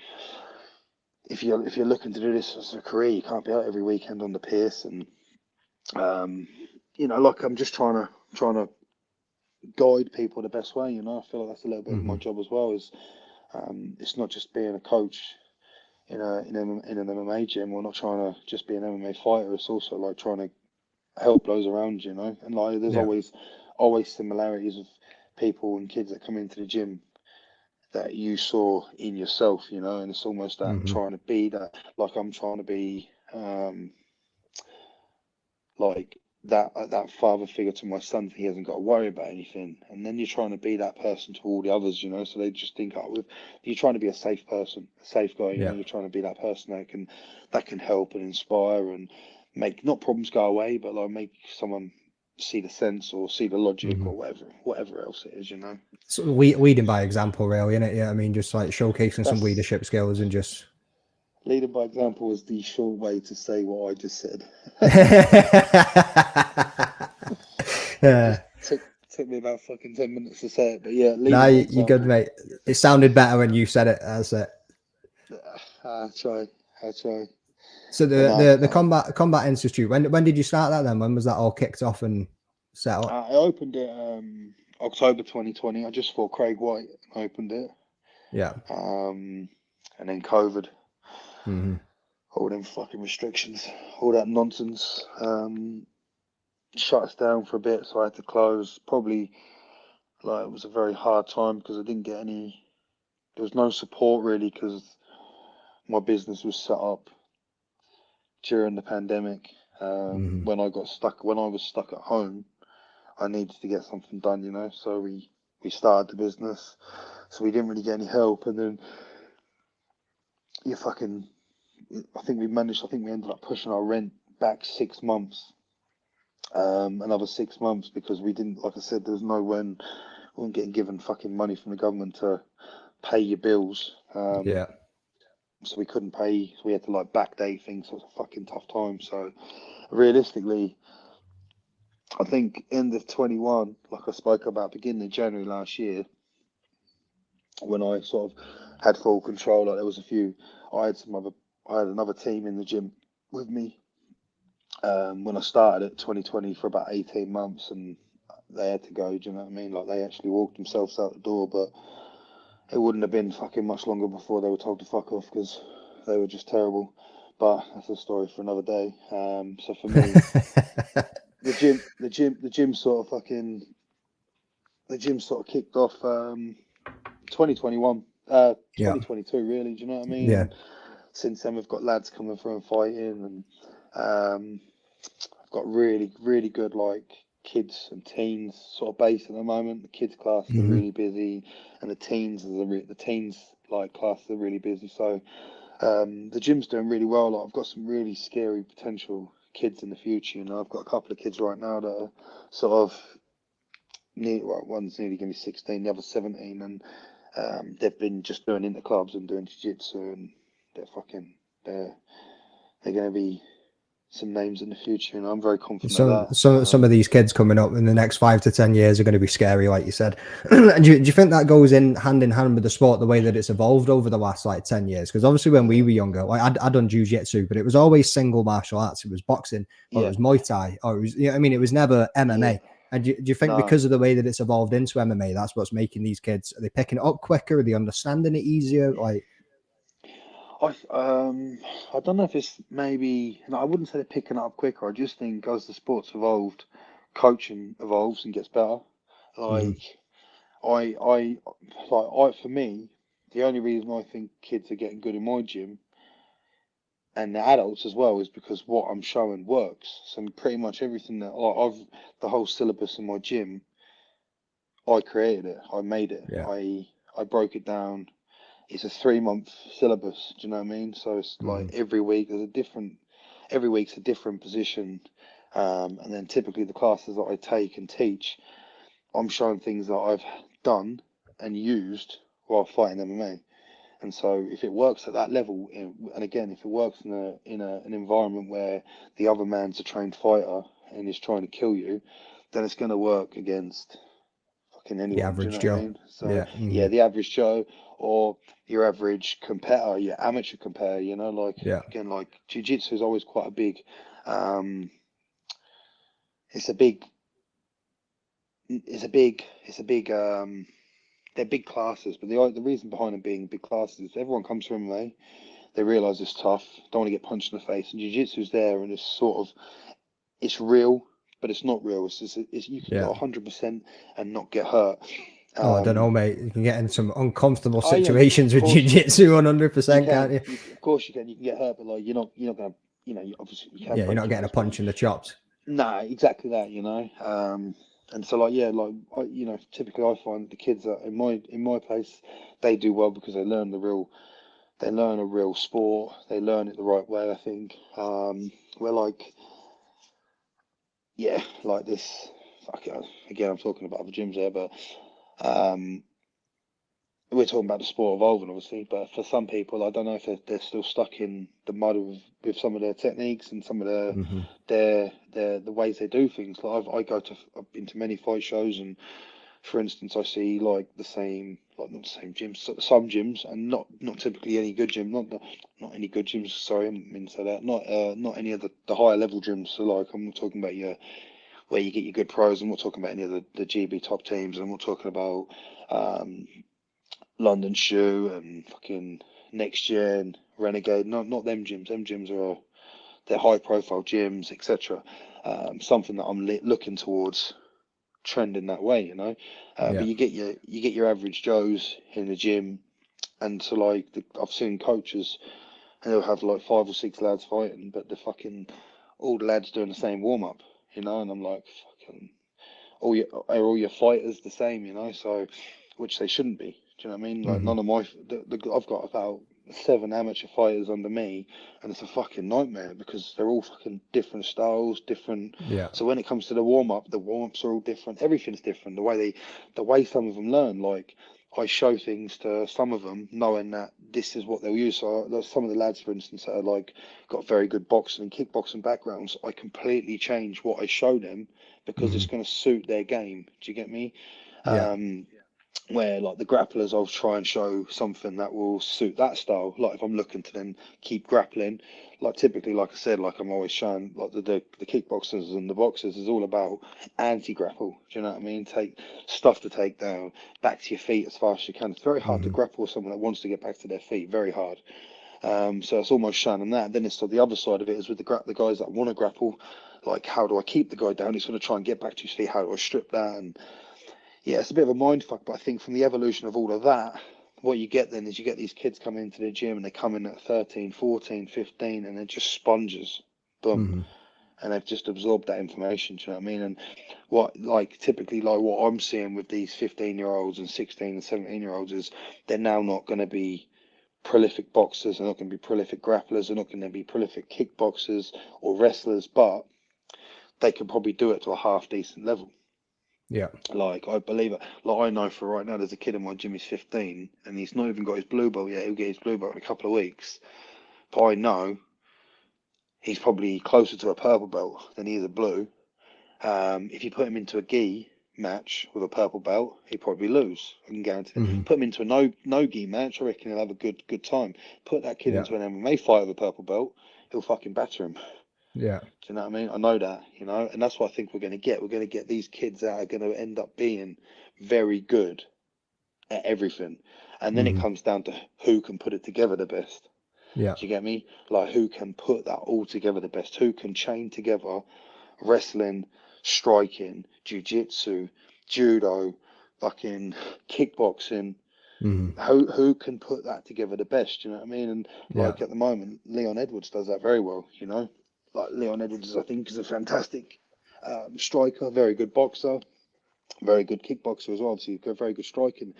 Speaker 5: if you're looking to do this as a career, you can't be out every weekend on the piss. And you know, like, I'm just trying to guide people the best way. You know, I feel like that's a little bit of my job as well. Is it's not just being a coach in an MMA gym. We're not trying to just be an MMA fighter. It's also like trying to help those around you. You know, and like, there's always similarities of people and kids that come into the gym that you saw in yourself. You know, and it's almost that trying to be that. Like, I'm trying to be like that father figure to my son, he hasn't got to worry about anything. And then you're trying to be that person to all the others, you know, so they just think, oh, you're trying to be a safe person, a safe guy, you know, you're trying to be that person that can help and inspire and make, not problems go away, but like make someone see the sense or see the logic or whatever else it is, you know.
Speaker 4: So leading by example, really, innit? Yeah, I mean, just like showcasing some leadership skills and just
Speaker 5: leading by example is the short way to say what I just said.
Speaker 4: Yeah.
Speaker 5: Took me about fucking 10 minutes to say it, but yeah, leading
Speaker 4: Nah,
Speaker 5: by
Speaker 4: you're good,
Speaker 5: example.
Speaker 4: mate. It sounded better when you said it. That's it.
Speaker 5: I try.
Speaker 4: So
Speaker 5: But no,
Speaker 4: the combat institute. When did you start that then? When was that all kicked off and set up?
Speaker 5: I opened it October 2020. I just fought Craig White. Opened it.
Speaker 4: Yeah.
Speaker 5: And then COVID. All them fucking restrictions, all that nonsense. Shut us down for a bit, so I had to close. Probably, like, it was a very hard time because I didn't get any. There was no support really because my business was set up during the pandemic. When I was stuck at home, I needed to get something done, you know. So we started the business, so we didn't really get any help. And then I think we ended up pushing our rent back 6 months, another 6 months, because we didn't, like I said, there was no when we weren't getting given fucking money from the government to pay your bills. So we couldn't pay, so we had to like backdate things. So it was a fucking tough time. So realistically, I think end of 21, like I spoke about, beginning of January last year, when I sort of had full control, like there was I had another team in the gym with me when I started at 2020 for about 18 months, and they had to go. Do you know what I mean? Like, they actually walked themselves out the door, but it wouldn't have been fucking much longer before they were told to fuck off because they were just terrible. But that's a story for another day. So for me, the gym sort of kicked off 2021, 2022 really. Do you know what I mean?
Speaker 4: Yeah.
Speaker 5: And since then we've got lads coming through and fighting, and I've got really, really good like kids and teens sort of base at the moment. The kids classes are really busy, and the teens like classes are really busy. So the gym's doing really well. Like, I've got some really scary potential kids in the future. You know, I've got a couple of kids right now that are sort of one's nearly going to be 16, the other's 17, and they've been just doing inter clubs and doing jiu-jitsu, and they're going to be some names in the future, and I'm very confident of that.
Speaker 4: Some of these kids coming up in the next 5 to 10 years are going to be scary, like you said. And do you think that goes hand in hand with the sport, the way that it's evolved over the last like 10 years? Because obviously when we were younger, like I'd done jiu-jitsu, but it was always single martial arts. It was boxing, or it was Muay Thai, or it was, you know, I mean, it was never MMA. And do you think because of the way that it's evolved into MMA, that's what's making these kids, are they picking it up quicker? Are they understanding it easier? Like,
Speaker 5: I don't know if it's maybe, no, I wouldn't say they're picking it up quicker. I just think as the sport's evolved, coaching evolves and gets better. Like, for me, the only reason I think kids are getting good in my gym, and the adults as well, is because what I'm showing works. So pretty much everything that the whole syllabus in my gym, I created it, I made it.
Speaker 4: Yeah.
Speaker 5: I broke it down. It's a 3-month syllabus. Do you know what I mean? So it's like every week every week's a different position. And then typically the classes that I take and teach, I'm showing things that I've done and used while fighting MMA. And so if it works at that level, and again, if it works in an environment where the other man's a trained fighter and is trying to kill you, then it's going to work against fucking anyone.
Speaker 4: The average
Speaker 5: Do you know what I
Speaker 4: Joe.
Speaker 5: mean? So
Speaker 4: Yeah.
Speaker 5: the average Joe or your average competitor, your amateur competitor. You know, like again, like jiu-jitsu is always quite a big. It's a big. They're big classes, but the reason behind them being big classes is everyone comes from MMA. They realise it's tough, don't want to get punched in the face, and jiu-jitsu's there, and it's sort of, it's real, but it's not real. It's you can go 100% and not get hurt.
Speaker 4: Oh, I don't know, mate. You can get in some uncomfortable
Speaker 5: Oh, yeah,
Speaker 4: situations
Speaker 5: of
Speaker 4: with
Speaker 5: course,
Speaker 4: jiu-jitsu 100%, can't you?
Speaker 5: Of course you can. You can get hurt, but like you're not gonna, obviously you can
Speaker 4: Yeah, you're
Speaker 5: break
Speaker 4: not
Speaker 5: your
Speaker 4: getting a
Speaker 5: nose, but
Speaker 4: punch in the chops.
Speaker 5: nah, exactly that, and so like typically I find the kids that in my place, they do well because they learn a real sport, they learn it the right way, I think. We're like, yeah, like this. Again, I'm talking about other gyms there, but um, we're talking about the sport evolving, obviously. But for some people, I don't know if they're still stuck in the mud with some of their techniques and some of the ways they do things. Like I've been to many fight shows, and for instance, I see like the same, like not the same gyms, some gyms, and not typically any good gym, not any good gyms. Sorry, I didn't mean to say that. Not any of the higher level gyms. So like I'm not talking about where you get your good pros. I'm not talking about any of the GB top teams. I'm not talking about London Shoe and fucking Next Gen, Renegade. Not them gyms. Them gyms they're high profile gyms, etc. Something that I'm looking towards trending that way, But you get your average Joes in the gym, and so like I've seen coaches, and they'll have like 5 or 6 lads fighting, but all the lads doing the same warm up, and I'm like, fucking, are all your fighters the same, So, which they shouldn't be. Do you know what I mean? Like none of I've got about 7 amateur fighters under me, and it's a fucking nightmare because they're all fucking different styles, different.
Speaker 4: Yeah.
Speaker 5: So when it comes to the warm ups are all different. Everything's different. The way some of them learn, like I show things to some of them, knowing that this is what they'll use. So some of the lads, for instance, that are like got very good boxing and kickboxing backgrounds, I completely change what I show them because it's going to suit their game. Do you get me?
Speaker 4: Yeah.
Speaker 5: Where like the grapplers, I'll try and show something that will suit that style. Like if I'm looking to then keep grappling, like typically, like I said, like I'm always showing like the kickboxers and the boxers is all about anti-grapple. Do you know what I mean? Take stuff to take down, back to your feet as fast as you can. It's very hard to grapple someone that wants to get back to their feet. Very hard. So it's almost showing them that. Then it's the other side of it is with the guys that want to grapple. Like how do I keep the guy down? He's going to try and get back to his feet. How do I strip that? And yeah, it's a bit of a mind fuck, but I think from the evolution of all of that, what you get then is you get these kids coming into the gym and they come in at 13, 14, 15, and they're just sponges. Boom. And they've just absorbed that information, do you know what I mean? And typically what I'm seeing with these 15-year-olds and 16 and 17-year-olds is they're now not going to be prolific boxers, they're not going to be prolific grapplers, they're not going to be prolific kickboxers or wrestlers, but they can probably do it to a half decent level.
Speaker 4: Yeah.
Speaker 5: Like I believe it. Like I know for right now, there's a kid in my gym. He's 15, and he's not even got his blue belt yet. He'll get his blue belt in a couple of weeks. But I know he's probably closer to a purple belt than he is a blue. If you put him into a gi match with a purple belt, he'd probably lose. I can guarantee that. Put him into a no gi match, I reckon he'll have a good time. Put that kid into an MMA fight with a purple belt, he'll fucking batter him.
Speaker 4: Yeah.
Speaker 5: Do you know what I mean? I know that, and that's what I think we're going to get. We're going to get these kids that are going to end up being very good at everything. And then it comes down to who can put it together the best.
Speaker 4: Yeah.
Speaker 5: Do you get me? Like who can put that all together the best? Who can chain together wrestling, striking, jiu-jitsu, judo, fucking kickboxing? Who can put that together the best? You know what I mean? And like at the moment, Leon Edwards does that very well, Like Leon Edwards, I think, is a fantastic striker, very good boxer, very good kickboxer as well. Obviously, very good striking.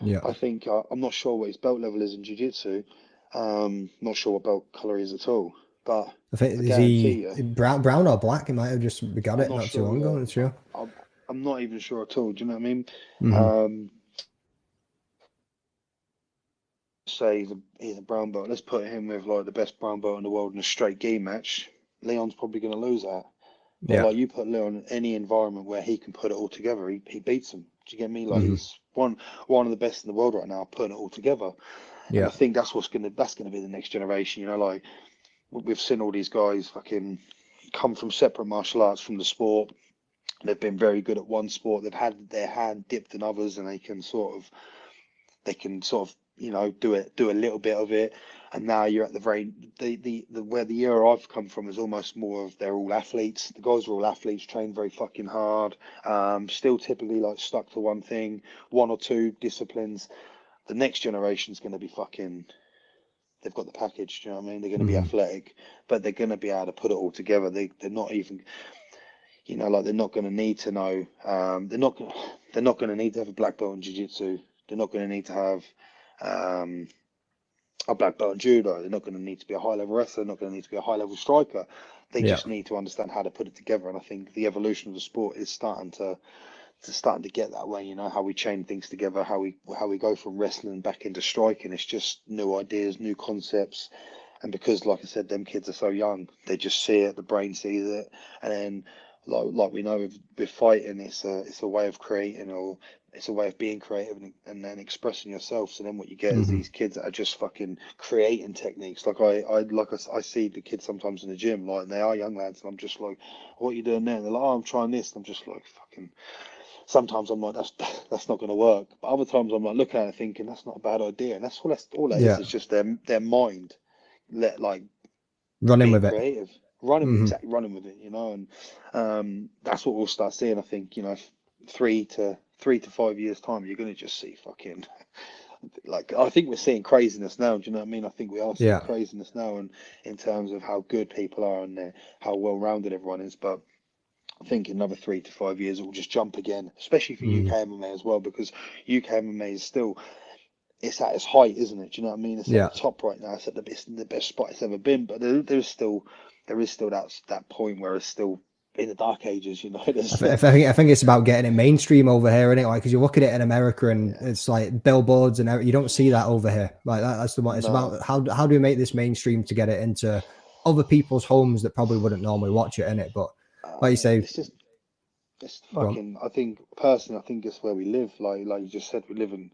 Speaker 4: Yeah.
Speaker 5: I think I'm not sure what his belt level is in jiu-jitsu. Not sure what belt color he is at all. But
Speaker 4: I think
Speaker 5: I
Speaker 4: is
Speaker 5: guarantee
Speaker 4: he
Speaker 5: you,
Speaker 4: brown or black? He might have just got
Speaker 5: I'm
Speaker 4: it
Speaker 5: not
Speaker 4: not too
Speaker 5: sure.
Speaker 4: long ago.
Speaker 5: Yeah,
Speaker 4: It's true.
Speaker 5: I'm not even sure at all. Do you know what I mean?
Speaker 4: Mm-hmm.
Speaker 5: Say he's a brown belt. Let's put him with like the best brown belt in the world in a straight gi match. Leon's probably going to lose that. But
Speaker 4: Yeah.
Speaker 5: like you put Leon in any environment where he can put it all together, he beats him. Do you get me? Like
Speaker 4: Mm-hmm.
Speaker 5: he's one of the best in the world right now, putting it all together. And
Speaker 4: Yeah.
Speaker 5: I think that's gonna be the next generation. You know, like we've seen all these guys fucking come from separate martial arts from the sport. They've been very good at one sport. They've had their hand dipped in others, and they can sort of you know do a little bit of it. And now you're at the where the era I've come from is almost more of they're all athletes. The guys are all athletes, train very fucking hard. Still typically like stuck to one thing, one or two disciplines. The next generation's going to be fucking. They've got the package. Do you know what I mean? They're going to be
Speaker 4: Mm-hmm.
Speaker 5: athletic, but they're going to be able to put it all together. They're not even. You know, like they're not going to need to know. They're not going to need to have a black belt in jiu-jitsu. They're not going to need to have a black belt in judo. They're not going to need to be a high-level wrestler. They're not going to need to be a high-level striker. They
Speaker 4: Yeah.
Speaker 5: just need to understand how to put it together. And I think the evolution of the sport is starting to get that way. You know, how we chain things together, how we go from wrestling back into striking. It's just new ideas, new concepts. And because, like I said, them kids are so young, they just see it, the brain sees it, and then like we know with fighting, it's a way of creating, or it's a way of being creative and then expressing yourself. So then what you get is
Speaker 4: Mm-hmm.
Speaker 5: these kids that are just fucking creating techniques. I see the kids sometimes in the gym, like, and they are young lads, and I'm just like, what are you doing there? And they're like, oh, I'm trying this. And I'm just like, fucking. Sometimes I'm like, that's not going to work. But other times I'm like looking at it thinking that's not a bad idea. And that's all that
Speaker 4: Yeah.
Speaker 5: is just their mind like
Speaker 4: Running
Speaker 5: being
Speaker 4: with it.
Speaker 5: creative,
Speaker 4: Mm-hmm.
Speaker 5: running with it, you know. And that's what we'll start seeing. I think, you know, 3 to 5 years time, you're going to just see fucking like, I think we're seeing craziness now. Do you know what I mean? I think we are seeing
Speaker 4: Yeah.
Speaker 5: craziness now, and in terms of how good people are and how well rounded everyone is. But I think in another 3 to 5 years it will just jump again, especially for
Speaker 4: Mm-hmm.
Speaker 5: UK MMA as well, because UK MMA is still, it's at its height, isn't it? Do you know what I mean? It's at
Speaker 4: Yeah.
Speaker 5: the top right now. It's at the best spot it's ever been. But there is still that point where it's still in the dark ages. You know, there's
Speaker 4: I think it's about getting it mainstream over here, isn't it? Like, because you look at it in America and
Speaker 5: yeah,
Speaker 4: it's like billboards and you don't see that over here. Like that's the one. It's
Speaker 5: no,
Speaker 4: about how do we make this mainstream to get it into other people's homes that probably wouldn't normally watch it, in it. But like you say,
Speaker 5: it's
Speaker 4: go on.
Speaker 5: fucking. I think personally, I think it's where we live. Like you just said, we live in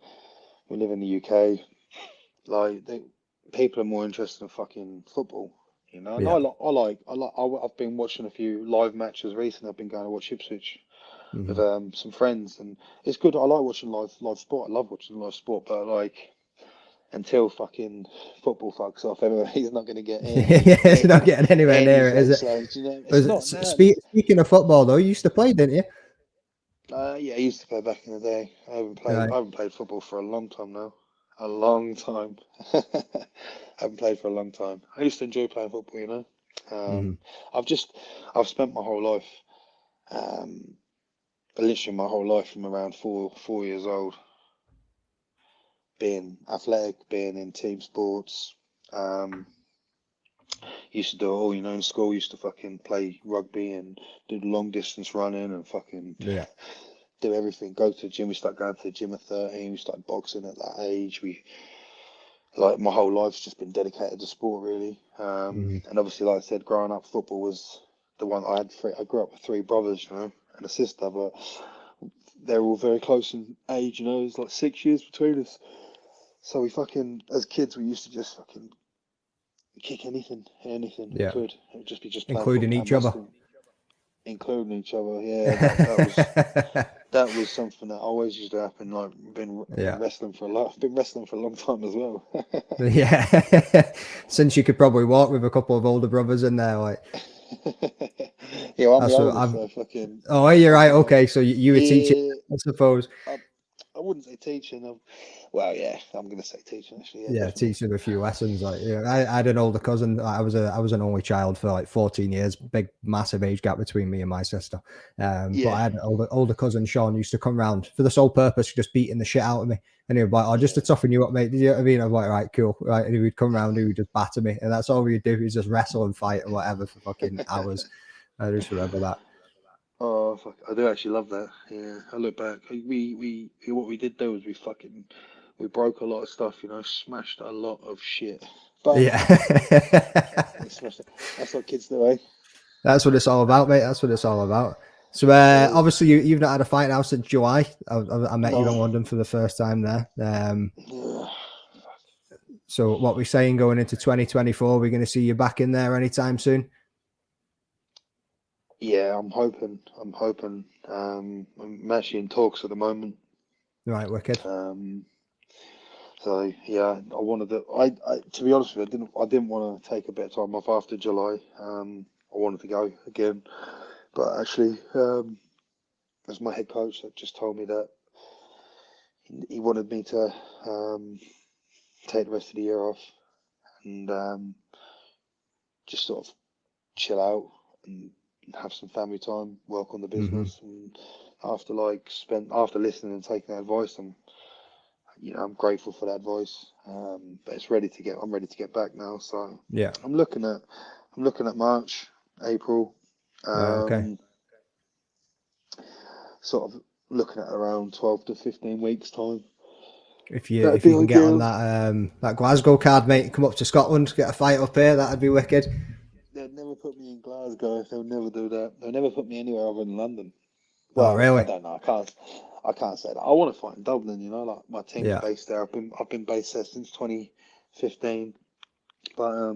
Speaker 5: the UK. Like people are more interested in fucking football. You know, and
Speaker 4: Yeah.
Speaker 5: I've been watching a few live matches recently. I've been going to watch Ipswich with
Speaker 4: Mm-hmm.
Speaker 5: some friends, and it's good. I like watching live sport. I love watching live sport, but like until fucking football fucks off, everybody's not going to get
Speaker 4: Yeah, it's not getting anywhere
Speaker 5: any
Speaker 4: near it, is it?
Speaker 5: veg. You know, it's not. No,
Speaker 4: Speaking of football, though, you used to play, didn't you?
Speaker 5: yeah, I used to play back in the day.
Speaker 4: Right.
Speaker 5: I haven't played football for a long time now. A long time. I haven't played for a long time. I used to enjoy playing football, you know.
Speaker 4: Mm-hmm.
Speaker 5: Um, I've just I've spent my whole life, um, literally my whole life from around 4 years old, being athletic, being in team sports. Um, used to do it all, you know. In school, used to fucking play rugby and do long distance running and fucking
Speaker 4: Yeah.
Speaker 5: do everything. Go to the gym. We started going to the gym at 13. We started boxing at that age. Like my whole life's just been dedicated to sport, really.
Speaker 4: Mm-hmm.
Speaker 5: And obviously, like I said, growing up, football was the one I had. I grew up with three brothers, you know, and a sister, but they're all very close in age. You know, there's like 6 years between us. So we fucking, as kids, we used to just fucking kick anything we
Speaker 4: Yeah.
Speaker 5: could. It would just be just playing
Speaker 4: Including
Speaker 5: football,
Speaker 4: each
Speaker 5: and
Speaker 4: other.
Speaker 5: wrestling, including each other. Yeah, that was something that always used to happen. Like been
Speaker 4: Yeah.
Speaker 5: wrestling for a lot. I've been wrestling for a long time as well.
Speaker 4: Yeah. Since you could probably walk with a couple of older brothers in there, like
Speaker 5: Yeah, well, I'm the
Speaker 4: that's what
Speaker 5: oldest,
Speaker 4: I've.
Speaker 5: so fucking.
Speaker 4: Oh, you're
Speaker 5: I'm
Speaker 4: right.
Speaker 5: the
Speaker 4: Okay, so you were teaching,
Speaker 5: yeah.
Speaker 4: I suppose.
Speaker 5: I, wouldn't say teaching. Well, yeah, I'm gonna say teaching actually.
Speaker 4: Yeah,
Speaker 5: Definitely.
Speaker 4: teaching a few lessons. Like, yeah, I had an older cousin. I was an only child for like 14 years. Big, massive age gap between me and my sister. But I had an older cousin, Sean, used to come round for the sole purpose of just beating the shit out of me. And he would be like, "Oh, just to toughen you up, mate." You know what I mean? I'm like, "Right, cool." Right, and he would come round, he would just batter me, and that's all we'd do. He'd just wrestle and fight and whatever for fucking hours. I just remember that.
Speaker 5: Oh, fuck. I do actually love that. Yeah, I look back. What we did there was we broke a lot of stuff, you know, smashed a lot of shit. But
Speaker 4: Yeah.
Speaker 5: we smashed it. That's what kids do, eh?
Speaker 4: That's what it's all about, mate. That's what it's all about. So obviously you've not had a fight now since July. I met you in
Speaker 5: No.
Speaker 4: London for the first time there.
Speaker 5: Yeah.
Speaker 4: So what we're saying going into 2024, we're going to see you back in there anytime soon.
Speaker 5: Yeah, I'm hoping. I'm actually in talks at the moment.
Speaker 4: Right, wicked.
Speaker 5: So yeah, I wanted to. I to be honest with you, I didn't want to take a bit of time off after July. I wanted to go again, but actually, as my head coach that just told me that he wanted me to take the rest of the year off and just sort of chill out and have some family time, work on the business, and after listening and taking that advice, I'm grateful for that advice. But I'm ready to get back now. So
Speaker 4: Yeah.
Speaker 5: I'm looking at March, April,
Speaker 4: Right, okay.
Speaker 5: sort of looking at around 12 to 15 weeks time.
Speaker 4: If
Speaker 5: That'd
Speaker 4: you
Speaker 5: be
Speaker 4: can get on
Speaker 5: ideal.
Speaker 4: that Glasgow card, mate, come up to Scotland, get a fight up here, that'd be wicked.
Speaker 5: They'd never put me in Glasgow. They'll never do that. They'll never put me anywhere other than London.
Speaker 4: Oh,
Speaker 5: Well, I
Speaker 4: really?
Speaker 5: don't know. I can't say that. I want to fight in Dublin. You know, like my team's
Speaker 4: Yeah.
Speaker 5: based there. I've been based there since 2015. But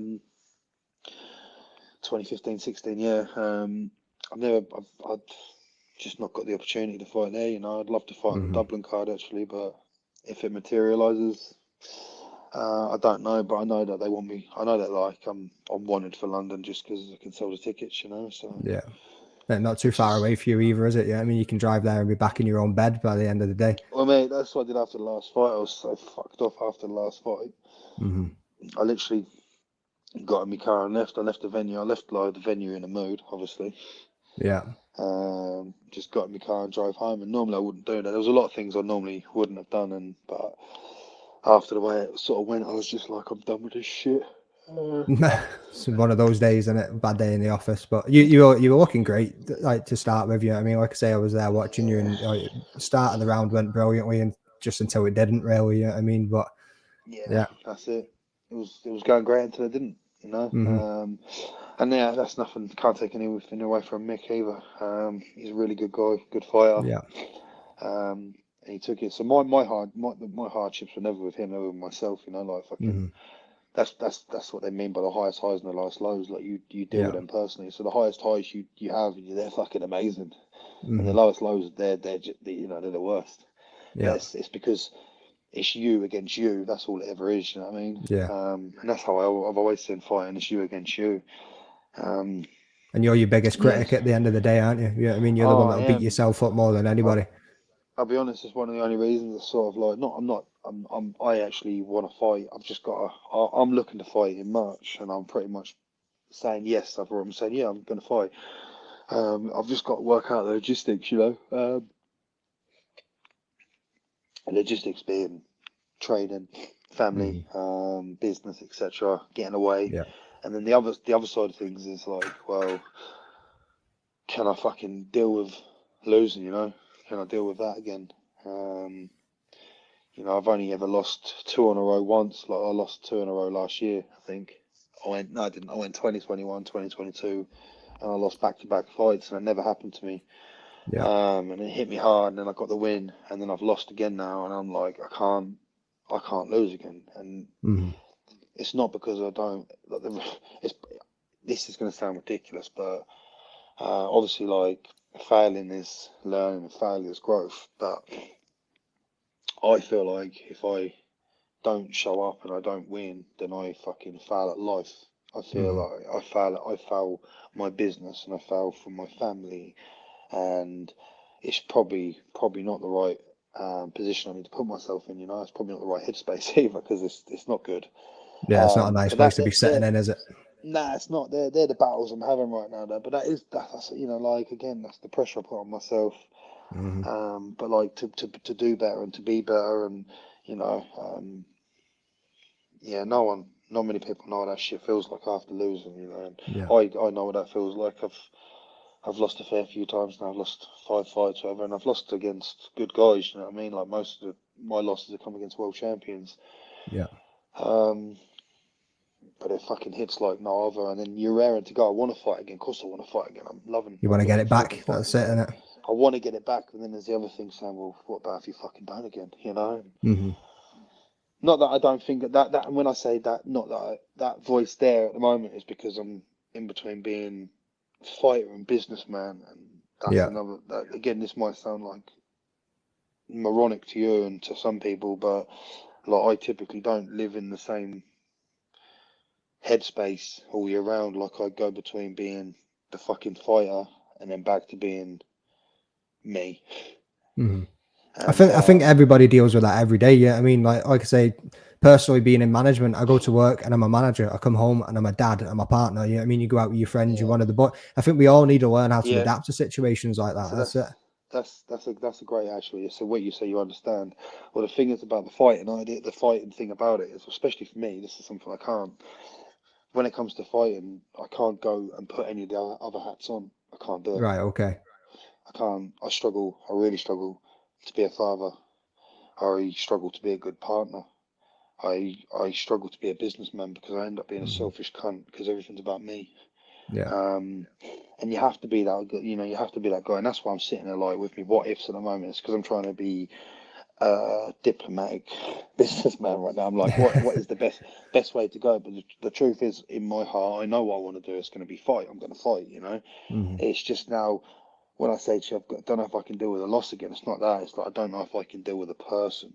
Speaker 5: 2015, 16, yeah. I've just not got the opportunity to fight there. You know, I'd love to fight on the Dublin card actually, but if it materialises, I don't know. But I know that they want me. I know that like I'm wanted for London just because I can sell the tickets. You know, so
Speaker 4: Yeah. Not too
Speaker 5: which
Speaker 4: far
Speaker 5: is
Speaker 4: away for you either, is it? Yeah, I mean, you can drive there and be back in your own bed by the end of the day.
Speaker 5: well, mate. That's what I did after the last fight. I was so fucked off after the last fight. I literally got in my car and left. I left the venue. I left like the venue in a mood, obviously.
Speaker 4: Yeah.
Speaker 5: Just got in my car and drove home. And normally I wouldn't do that. There was a lot of things I normally wouldn't have done. But after the way it sort of went, I was just like, I'm done with this shit.
Speaker 4: It's one of those days, isn't it? Bad day in the office, but you were looking great, like to start with. You know what I mean? Like I say, I was there watching you, and start of the round went brilliantly, and just until it didn't really. You know what I mean? But
Speaker 5: Yeah,
Speaker 4: yeah,
Speaker 5: that's it. It was going great until it didn't. You know. And yeah, that's nothing. Can't take anything away from Mick either. He's a really good guy, good fighter.
Speaker 4: yeah,
Speaker 5: And he took it. So my hardships were never with him, they were with myself. You know, like fucking. That's what they mean by the highest highs and the lowest lows. Like you deal
Speaker 4: yeah,
Speaker 5: with them personally. So the highest highs you have, they're fucking amazing, and the lowest lows they're just, they're the worst. But
Speaker 4: yeah,
Speaker 5: it's because it's you against you. That's all it ever is. You know what I mean?
Speaker 4: yeah.
Speaker 5: And that's how I've always seen fighting. It's you against you. Um,
Speaker 4: And you're your biggest critic
Speaker 5: yes.
Speaker 4: at the end of the day, aren't you? You know what I mean? You're the
Speaker 5: Oh,
Speaker 4: one
Speaker 5: I
Speaker 4: that'll beat
Speaker 5: am.
Speaker 4: yourself up more than anybody.
Speaker 5: I'll be honest. It's one of the only reasons. It's sort of like I actually want to fight. I'm looking to fight in March, and I'm pretty much saying yes. I'm saying yeah, I'm going to fight. I've just got to work out the logistics. Logistics being training, family, business, etc. Getting away,
Speaker 4: Yeah,
Speaker 5: and then the other side of things is like, well, can I fucking deal with losing? Can I deal with that again? I've only ever lost two in a row once. Like I lost two in a row last year, I think. No, I didn't. I went 2021, 2022, and I lost back-to-back fights, and it never happened to me.
Speaker 4: yeah,
Speaker 5: And it hit me hard, and then I got the win, and then I've lost again now, and I'm like, I can't lose again. And it's not because I don't. Like, this is going to sound ridiculous, but obviously, like failing is learning, and failure is growth. But I feel like if I don't show up and I don't win, then I fucking fail at life. I feel like I fail my business and I fail for my family, and it's probably not the right position I need to put myself in. You know, it's probably not the right headspace either because it's not good.
Speaker 4: Yeah, it's not a nice
Speaker 5: But
Speaker 4: place to be sitting in, is it?
Speaker 5: Nah, it's not. They're the battles I'm having right now, though. But that's you know, like again, that's the pressure I put on myself. But like to do better and to be better, and you know, yeah, not many people know what that shit feels like after losing. You know, and
Speaker 4: Yeah.
Speaker 5: I know what that feels like. I've lost a fair few times now. I've lost 5 fights, whatever, and I've lost against good guys. You know what I mean? Like most of my losses have come against world champions.
Speaker 4: Yeah.
Speaker 5: But it fucking hits like no other. And then you're raring to go. I want to fight again. Of course, I want to fight again. I'm
Speaker 4: You want to get
Speaker 5: looking
Speaker 4: it
Speaker 5: forward to
Speaker 4: back.
Speaker 5: fighting
Speaker 4: That's it,
Speaker 5: again.
Speaker 4: isn't it?
Speaker 5: I want to get it back. And then there's the other thing saying, well, what about if you fucking don't again? You know? Not that I don't think that and when I say that, not that that voice there at the moment is because I'm in between being fighter and businessman. And that's
Speaker 4: Yeah.
Speaker 5: another, again, this might sound like moronic to you and to some people, but like I typically don't live in the same headspace all year round. Like I go between being the fucking fighter and then back to being me.
Speaker 4: I
Speaker 5: And
Speaker 4: think everybody deals with that every day. Yeah, I mean, like I say, personally, being in management, I go to work and I'm a manager. I come home and I'm a dad. I'm a partner. You know what I mean? You go out with your friends. You're
Speaker 5: yeah,
Speaker 4: one of the. But I think we all need to learn how to
Speaker 5: yeah.
Speaker 4: adapt to situations like that.
Speaker 5: So
Speaker 4: That's it.
Speaker 5: that's a great actually. So what you say you understand. Well, the thing is about the fighting idea, the fighting thing about it is, especially for me, this is something I can't. When it comes to fighting, I can't go and put any of the other hats on. I can't do it.
Speaker 4: Right. Okay.
Speaker 5: I can't. I struggle. I really struggle to be a father. I struggle to be a good partner. I struggle to be a businessman because I end up being a selfish cunt because everything's about me.
Speaker 4: Yeah.
Speaker 5: And you have to be that, you know, you have to be that guy, and that's why I'm sitting there like with me what ifs at the moment. It's because I'm trying to be a diplomatic businessman right now. I'm like, what is the best way to go? But the truth is, in my heart, I know what I want to do. It's going to be fight. I'm going to fight. You know, it's just now when I say to you, I don't know if I can deal with a loss again. It's not that. It's like I don't know if I can deal with a person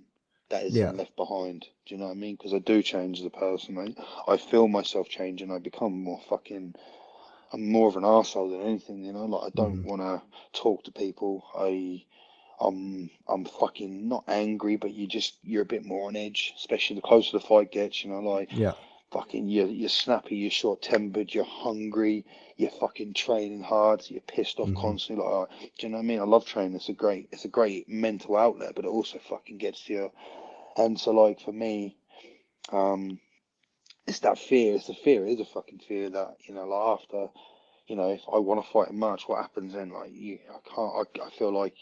Speaker 5: that is
Speaker 4: Yeah.
Speaker 5: then left behind. Do you know what I mean? Because I do change as a person. I feel myself changing. I become more fucking. I'm more of an arsehole than anything. You know, like I don't want to talk to people. I'm fucking not angry, but you're a bit more on edge, especially the closer the fight gets. You know, like
Speaker 4: Yeah.
Speaker 5: fucking you're snappy, you're short tempered, you're hungry, you're fucking training hard, you're pissed off constantly. Like, do you know what I mean? I love training. It's a great mental outlet, but it also fucking gets to you. And so, like for me, it's that fear. It's a fear. It is a fucking fear that you know, like after, you know, if I want to fight a match, what happens then? Like I can't. I feel like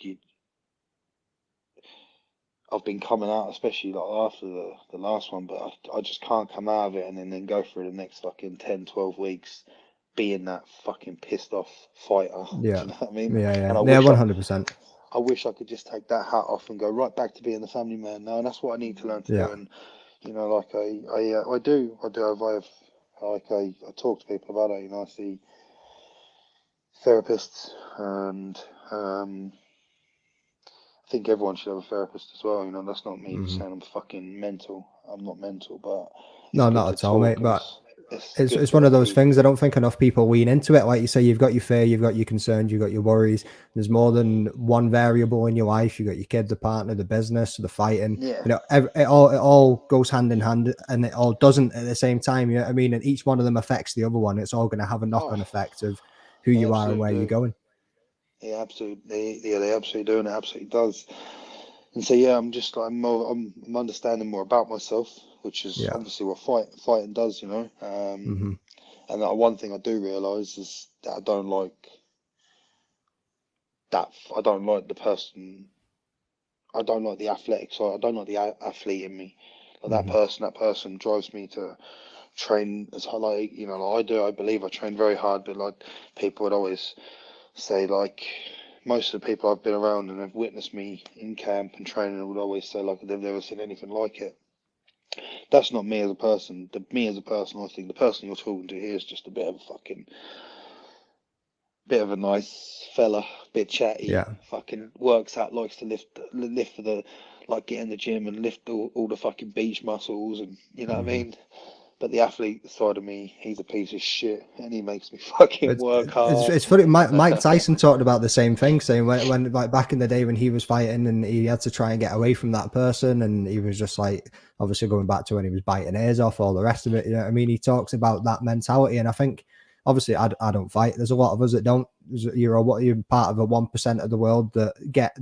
Speaker 5: I've been coming out, especially like after the last one, but I just can't come out of it and then go through the next fucking 10, 12 weeks being that fucking pissed off fighter. Do
Speaker 4: Yeah.
Speaker 5: you know what I mean?
Speaker 4: Yeah. Yeah.
Speaker 5: And
Speaker 4: Yeah. 100%.
Speaker 5: I wish I could just take that hat off and go right back to being the family man now, and that's what I need to learn to do.
Speaker 4: Yeah.
Speaker 5: And you know, like I do I talk to people about it. You know, I see therapists, and I think everyone should have a therapist as well. You know, that's not me saying I'm fucking mental. I'm not mental, but it's
Speaker 4: No,
Speaker 5: good
Speaker 4: not
Speaker 5: to
Speaker 4: at all,
Speaker 5: talk,
Speaker 4: mate.
Speaker 5: and
Speaker 4: But
Speaker 5: it's good
Speaker 4: it's one of those
Speaker 5: therapy.
Speaker 4: things. I don't think enough people lean into it. Like you say, you've got your fear, you've got your concerns, you've got your worries. There's more than one variable in your life. You've got your kid, the partner, the business, the fighting.
Speaker 5: Yeah.
Speaker 4: You know, it all goes hand in hand, and it all doesn't at the same time. You know what I mean? And each one of them affects the other one. It's all going to have a knock-on
Speaker 5: Oh,
Speaker 4: effect of who
Speaker 5: they
Speaker 4: you are and
Speaker 5: absolutely
Speaker 4: where you're
Speaker 5: do.
Speaker 4: going.
Speaker 5: They absolutely do, and it absolutely does. And so yeah, I'm just like I'm understanding more about myself, which is
Speaker 4: Yeah.
Speaker 5: obviously what fighting does, you know. And that one thing I do realise is that I don't like that. I don't like the person. I don't like the athletic side. I don't like the athlete in me. Like that person drives me to train as hard, like you know, like I do. I believe I train very hard, but like people would always say, like most of the people I've been around and have witnessed me in camp and training would always say, like they've never seen anything like it. That's not me as a person. Me as a person, I think the person you're talking to here is just a bit of a fucking, bit of a nice fella, bit chatty,
Speaker 4: Yeah.
Speaker 5: fucking works out, likes to lift for the, like get in the gym and lift all the fucking beach muscles, and you know what I mean. But the athlete side of me, he's a piece of shit, and he makes me fucking work hard.
Speaker 4: It's funny. Mike Tyson talked about the same thing, saying when like back in the day when he was fighting and he had to try and get away from that person, and he was just like, obviously going back to when he was biting ears off, all the rest of it. You know what I mean? He talks about that mentality, and I think obviously I don't fight. There's a lot of us that don't. You're part of a 1% of the world that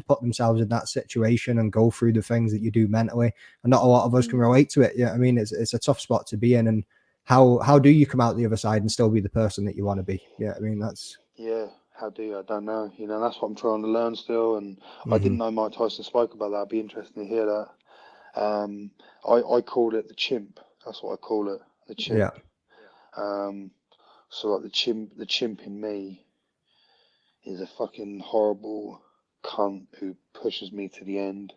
Speaker 4: put themselves in that situation and go through the things that you do mentally, and not a lot of us can relate to it. Yeah, I mean, it's a tough spot to be in, and how do you come out the other side and still be the person that you want to be? Yeah, I mean, that's
Speaker 5: how do you? I don't know. You know, that's what I'm trying to learn still, and I didn't know Mike Tyson spoke about that. I'd be interested to hear that. I call it the chimp. That's what I call it, the chimp. So like the chimp in me is a fucking horrible cunt who pushes me to the end,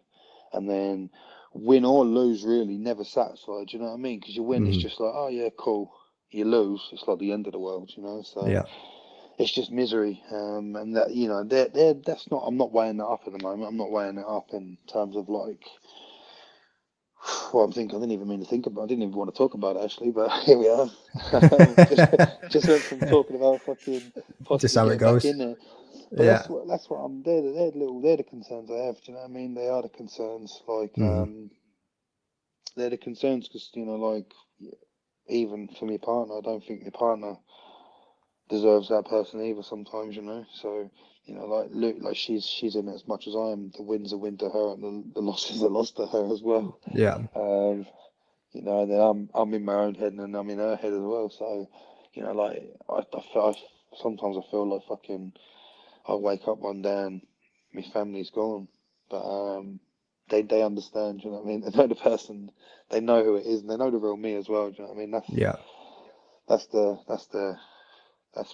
Speaker 5: and then win or lose, really never satisfied. Do you know what I mean? Because you win, it's just like, oh yeah, cool. You lose, it's like the end of the world, you know. So it's just misery. And that, you know, that's not. I'm not weighing that up at the moment. I'm not weighing it up in terms of like. Well, I'm thinking. I didn't even mean to think about. I didn't even want to talk about it actually, but here we are. just went from talking about fucking
Speaker 4: just
Speaker 5: possibly
Speaker 4: how it
Speaker 5: getting back
Speaker 4: goes.
Speaker 5: in there. But that's what I'm. They're the concerns I have. Do you know what I mean? They are the concerns. Like they're the concerns because, you know, like even for my partner, I don't think my partner deserves that person either. Sometimes, you know. So, you know, like look, like she's in it as much as I am. The win's a win to her, and the loss is a loss to her as well.
Speaker 4: Yeah.
Speaker 5: You know, and then I'm in my own head, and then I'm in her head as well. So, you know, like sometimes I feel like fucking. I wake up one day and my family's gone, but they understand. Do you know what I mean? They know the person, they know who it is, and they know the real me as well. Do you know what I mean? That's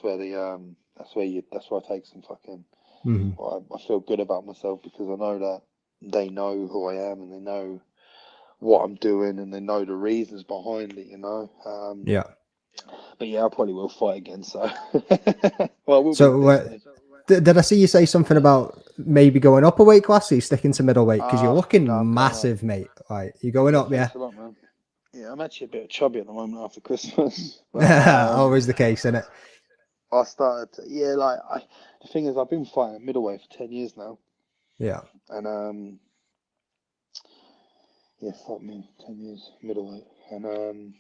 Speaker 5: where I take some fucking. I feel good about myself because I know that they know who I am and they know what I'm doing and they know the reasons behind it. You know. But yeah, I probably will fight again. So, well, we'll be.
Speaker 4: Did I see you say something about maybe going up a weight class? Are you sticking to middleweight? Because you're looking massive, mate. Right, you're going up,
Speaker 5: thanks
Speaker 4: yeah.
Speaker 5: A lot, man. Yeah, I'm actually a bit chubby at the moment after Christmas. But,
Speaker 4: always the case, isn't it?
Speaker 5: I started. The thing is, I've been fighting at middleweight for 10 years now.
Speaker 4: Yeah.
Speaker 5: And fuck me, 10 years middleweight. And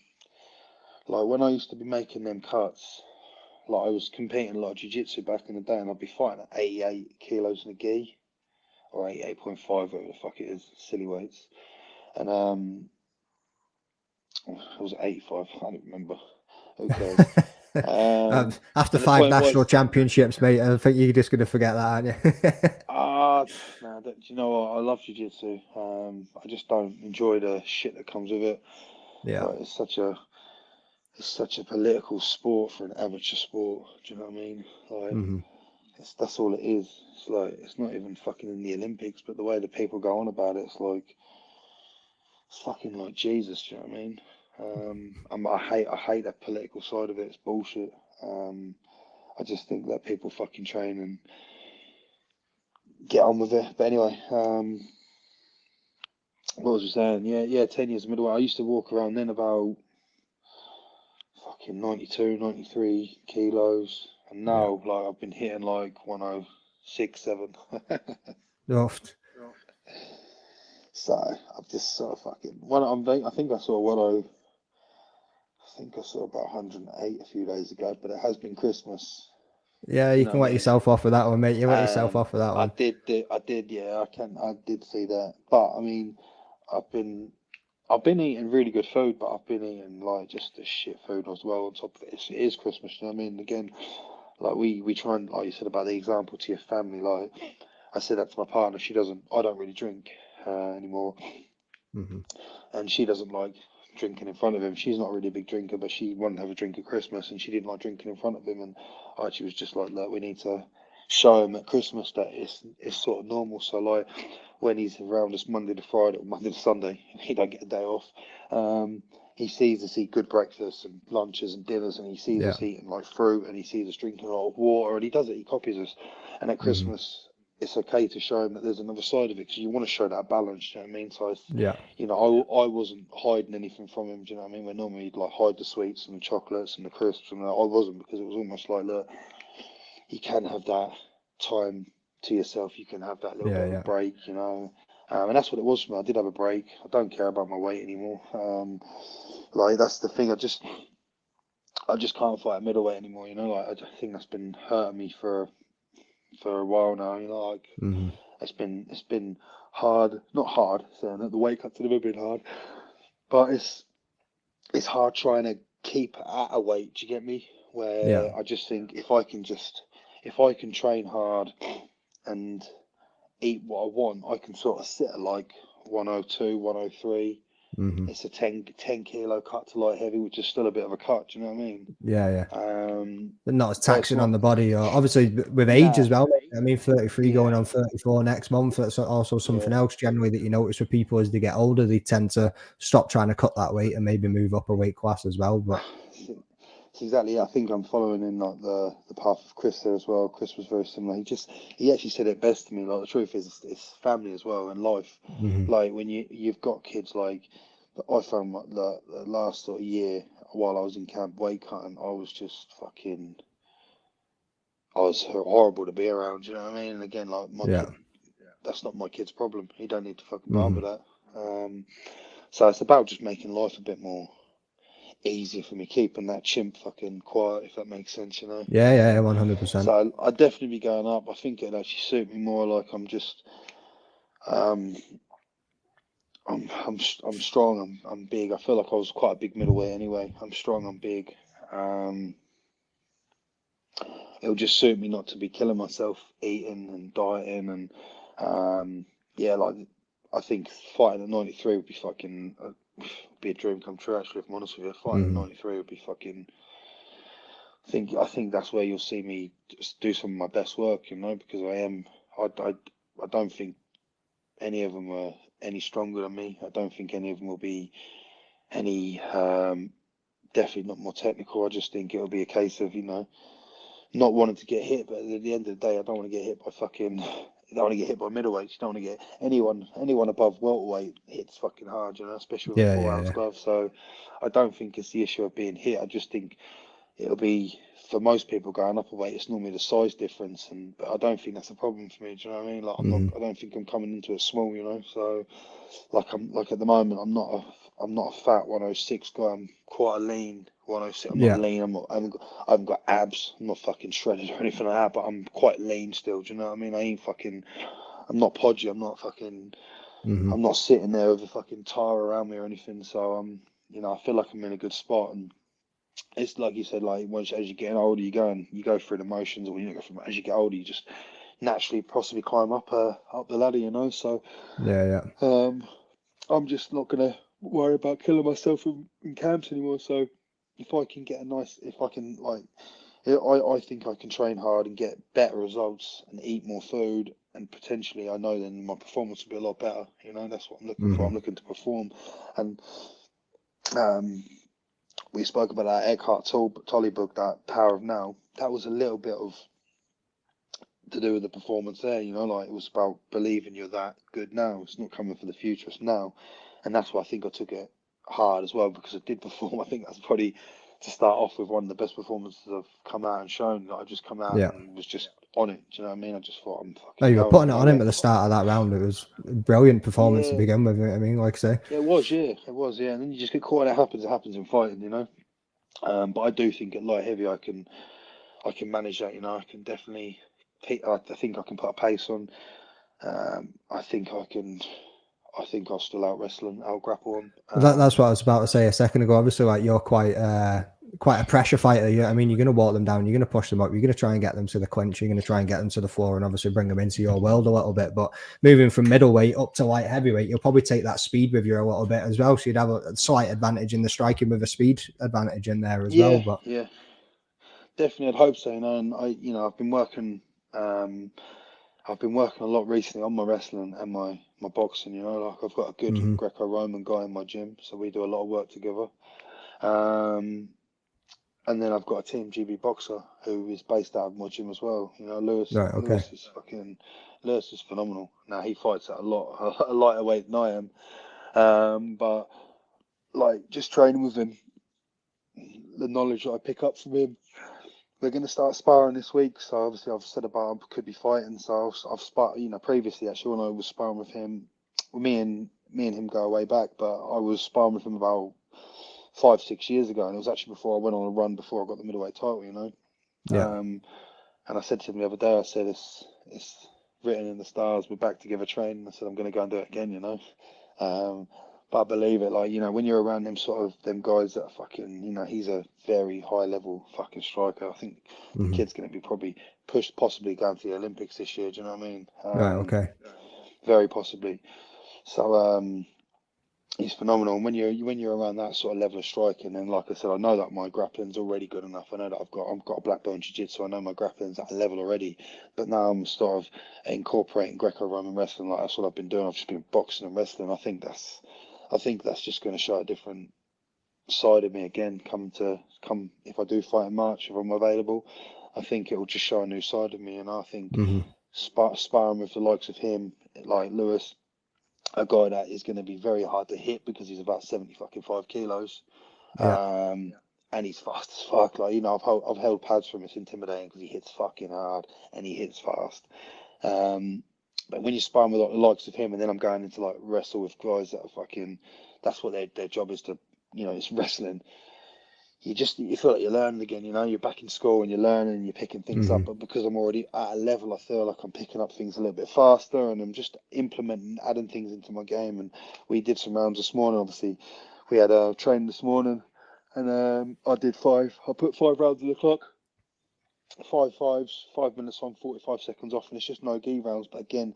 Speaker 5: like when I used to be making them cuts. Like I was competing a lot of jiu-jitsu back in the day, and I'd be fighting at 88 kilos in a gi, or 88.5, whatever the fuck it is, silly weights. And I was 85. I don't remember. Who cares?
Speaker 4: After 5 national championships, mate, I think you're just going to forget that, aren't you?
Speaker 5: No, do you know what? I love jiu-jitsu. I just don't enjoy the shit that comes with it.
Speaker 4: Yeah.
Speaker 5: Like, it's such a political sport for an amateur sport. Do you know what I mean? Like, that's all it is. It's like it's not even fucking in the Olympics, but the way that people go on about it, it's fucking like Jesus. Do you know what I mean? I hate that political side of it. It's bullshit. I just think that people fucking train and get on with it. But anyway, what was I saying? Yeah, 10 years middleweight. I used to walk around then about fucking 92, 93 kilos, and now like I've been hitting like 106, 7. So I've just sort of fucking. I think I saw about 108 a few days ago, but it has been Christmas.
Speaker 4: Yeah, you can let yourself off with that one, mate. You let yourself off with that one.
Speaker 5: I did, yeah. I did see that, but I mean, I've been eating really good food, but I've been eating like just the shit food as well. On top of it, it is Christmas. You know what I mean? Again, like we try and, like you said about the example to your family. Like I said that to my partner. I don't really drink anymore, and she doesn't like drinking in front of him. She's not really a big drinker, but she wanted to have a drink at Christmas, and she didn't like drinking in front of him. And I actually was just like, look, we need to show him at Christmas that it's sort of normal. So like when he's around us Monday to Friday or Monday to Sunday, he don't get a day off. He sees us eat good breakfasts and lunches and dinners, and he sees us eating like fruit, and he sees us drinking a lot of water, and he does it. He copies us. And at Christmas, it's okay to show him that there's another side of it, because you want to show that balance. Do you know what I mean? So it's,
Speaker 4: Yeah.
Speaker 5: you know, I wasn't hiding anything from him. Do you know what I mean? Where normally you'd like hide the sweets and the chocolates and the crisps, and that. I wasn't, because it was almost like, look, you can have that time to yourself. You can have that little bit of a break, you know. And that's what it was for me. I did have a break. I don't care about my weight anymore. Like, that's the thing. I just can't fight at middleweight anymore. You know, like, I think that's been hurting me for a while now. You know, like, it's been hard. Not hard, saying that the weight cuts have never been hard, but it's hard trying to keep at a weight. Do you get me? Where I just think if I can train hard and eat what I want, I can sort of sit at like 102, 103. It's a 10 kilo cut to light heavy, which is still a bit of a cut. Do you know what I mean?
Speaker 4: But not as
Speaker 5: But it's
Speaker 4: taxing
Speaker 5: not.
Speaker 4: on the body, or obviously with age as well. I mean, 33 going on 34 next month. That's also something else generally that you notice with people as they get older. They tend to stop trying to cut that weight and maybe move up a weight class as well. But
Speaker 5: It's exactly. I think I'm following in like the path of Chris there as well. Chris was very similar. He actually said it best to me. Like, the truth is, it's family as well and life. Like, when you've got kids, like, I found like the last sort of year while I was in camp weight cutting, I was just fucking. I was horrible to be around. You know what I mean? And again, like, my kid, that's not my kid's problem. He don't need to fucking put up with that. So it's about just making life a bit more easier for me, keeping that chimp fucking quiet, if that makes sense, you know.
Speaker 4: 100%.
Speaker 5: So I'd definitely be going up. I think it'd actually suit me more. Like, I'm just, I'm strong. I'm big. I feel like I was quite a big middleweight anyway. I'm strong. I'm big. It'll just suit me not to be killing myself eating and dieting, and like, I think fighting at 93 would be fucking be a dream come true. Actually, if I'm honest with you, fighting at 93 would be fucking. I think that's where you'll see me just do some of my best work, you know, because I don't think any of them are any stronger than me. I don't think any of them will be any, definitely not more technical. I just think it'll be a case of, you know, not wanting to get hit, but at the end of the day, I don't want to get hit by fucking. You don't want to get hit by middleweights. You don't want to get anyone above welterweight hits fucking hard, you know, especially with a 4-ounce glove. So I don't think it's the issue of being hit. I just think it'll be, for most people going up a weight, it's normally the size difference, but I don't think that's a problem for me. Do you know what I mean? Like, I don't think I'm coming into it small, you know. So like, at the moment, I'm not a fat 106 guy. I'm quite a lean 106. I'm not lean. I haven't got abs. I'm not fucking shredded or anything like that. But I'm quite lean still. Do you know what I mean? I'm not podgy. I'm not fucking. I'm not sitting there with a fucking tire around me or anything. So you know, I feel like I'm in a good spot. And it's like you said, like, as you get older, you go through the motions, or as you get older, you just naturally possibly climb up the ladder, you know. So I'm just not gonna worry about killing myself in camps anymore. So if I can get I think I can train hard and get better results and eat more food, and potentially I know then my performance will be a lot better. You know, that's what I'm looking for. I'm looking to perform, and we spoke about that Eckhart Tolle book, that Power of Now. That was a little bit of to do with the performance there, you know, like, it was about believing you're that good now. It's not coming for the future, it's now. And that's why I think I took it hard as well, because I did perform. I think that's probably, to start off with, one of the best performances I've come out and shown. That I just come out and was just on it. Do you know what I mean? I just thought, I'm fucking.
Speaker 4: Oh, you were
Speaker 5: going,
Speaker 4: putting it on him at the start of that round. It was a brilliant performance to begin with. I mean, like I say,
Speaker 5: it was. And then you just get caught. It happens in fighting, you know. But I do think at light heavy I can manage that. You know, I can definitely. I think I can put a pace on. I think I'll still out wrestle and out grapple him.
Speaker 4: That's what I was about to say a second ago. Obviously, like, you're quite a pressure fighter. I mean, you're going to walk them down. You're going to push them up. You're going to try and get them to the clinch. You're going to try and get them to the floor, and obviously bring them into your world a little bit. But moving from middleweight up to light heavyweight, you'll probably take that speed with you a little bit as well. So you'd have a slight advantage in the striking with a speed advantage in there as well. But
Speaker 5: definitely, I'd hope so. You know, and I've been working. I've been working a lot recently on my wrestling and my boxing. You know, like, I've got a good Greco-Roman guy in my gym, so we do a lot of work together. And then I've got a Team GB boxer who is based out of my gym as well. You know, Lewis.
Speaker 4: Right. Okay.
Speaker 5: Lewis is phenomenal. Now he fights at a lighter weight than I am. But like just training with him, the knowledge that I pick up from him. We're going to start sparring this week. So obviously I've said about I could be fighting. So I've sparred, you know, previously actually when I was sparring with him, me and him go way back. But I was sparring with him about 5-6 years ago, and it was actually before I went on a run before I got the middleweight title, you know.
Speaker 4: Yeah.
Speaker 5: And I said to him the other day, I said it's written in the stars. We're back together training. I said I'm going to go and do it again, you know. But I believe it, like, you know, when you're around them guys that are fucking, you know, he's a very high level fucking striker. I think the kid's going to be probably pushed, possibly going to the Olympics this year. Do you know what I mean?
Speaker 4: Right. Okay.
Speaker 5: Very possibly. So he's phenomenal. And when you're around that sort of level of striking, and like I said, I know that my grappling's already good enough. I know that I've got a black belt in jiu-jitsu. I know my grappling's at a level already. But now I'm sort of incorporating Greco-Roman wrestling. Like that's what I've been doing. I've just been boxing and wrestling. I think that's just going to show a different side of me again. Come if I do fight in March, if I'm available, I think it will just show a new side of me. And I think sparring with the likes of him, like Lewis, a guy that is going to be very hard to hit because he's about 75 kilos, and he's fast as fuck. Like, you know, I've held pads from him. It's intimidating because he hits fucking hard and he hits fast. But when you spar with the likes of him, and then I'm going into like wrestle with guys that are fucking, that's what their job is to, you know, it's wrestling. You feel like you're learning again, you know, you're back in school and you're learning and you're picking things up. But because I'm already at a level, I feel like I'm picking up things a little bit faster and I'm just implementing, adding things into my game. And we did some rounds this morning. Obviously, we had a training this morning and I put 5 rounds on the clock. 5 fives, 5 minutes on, 45 seconds off, and it's just no gi rounds. But again,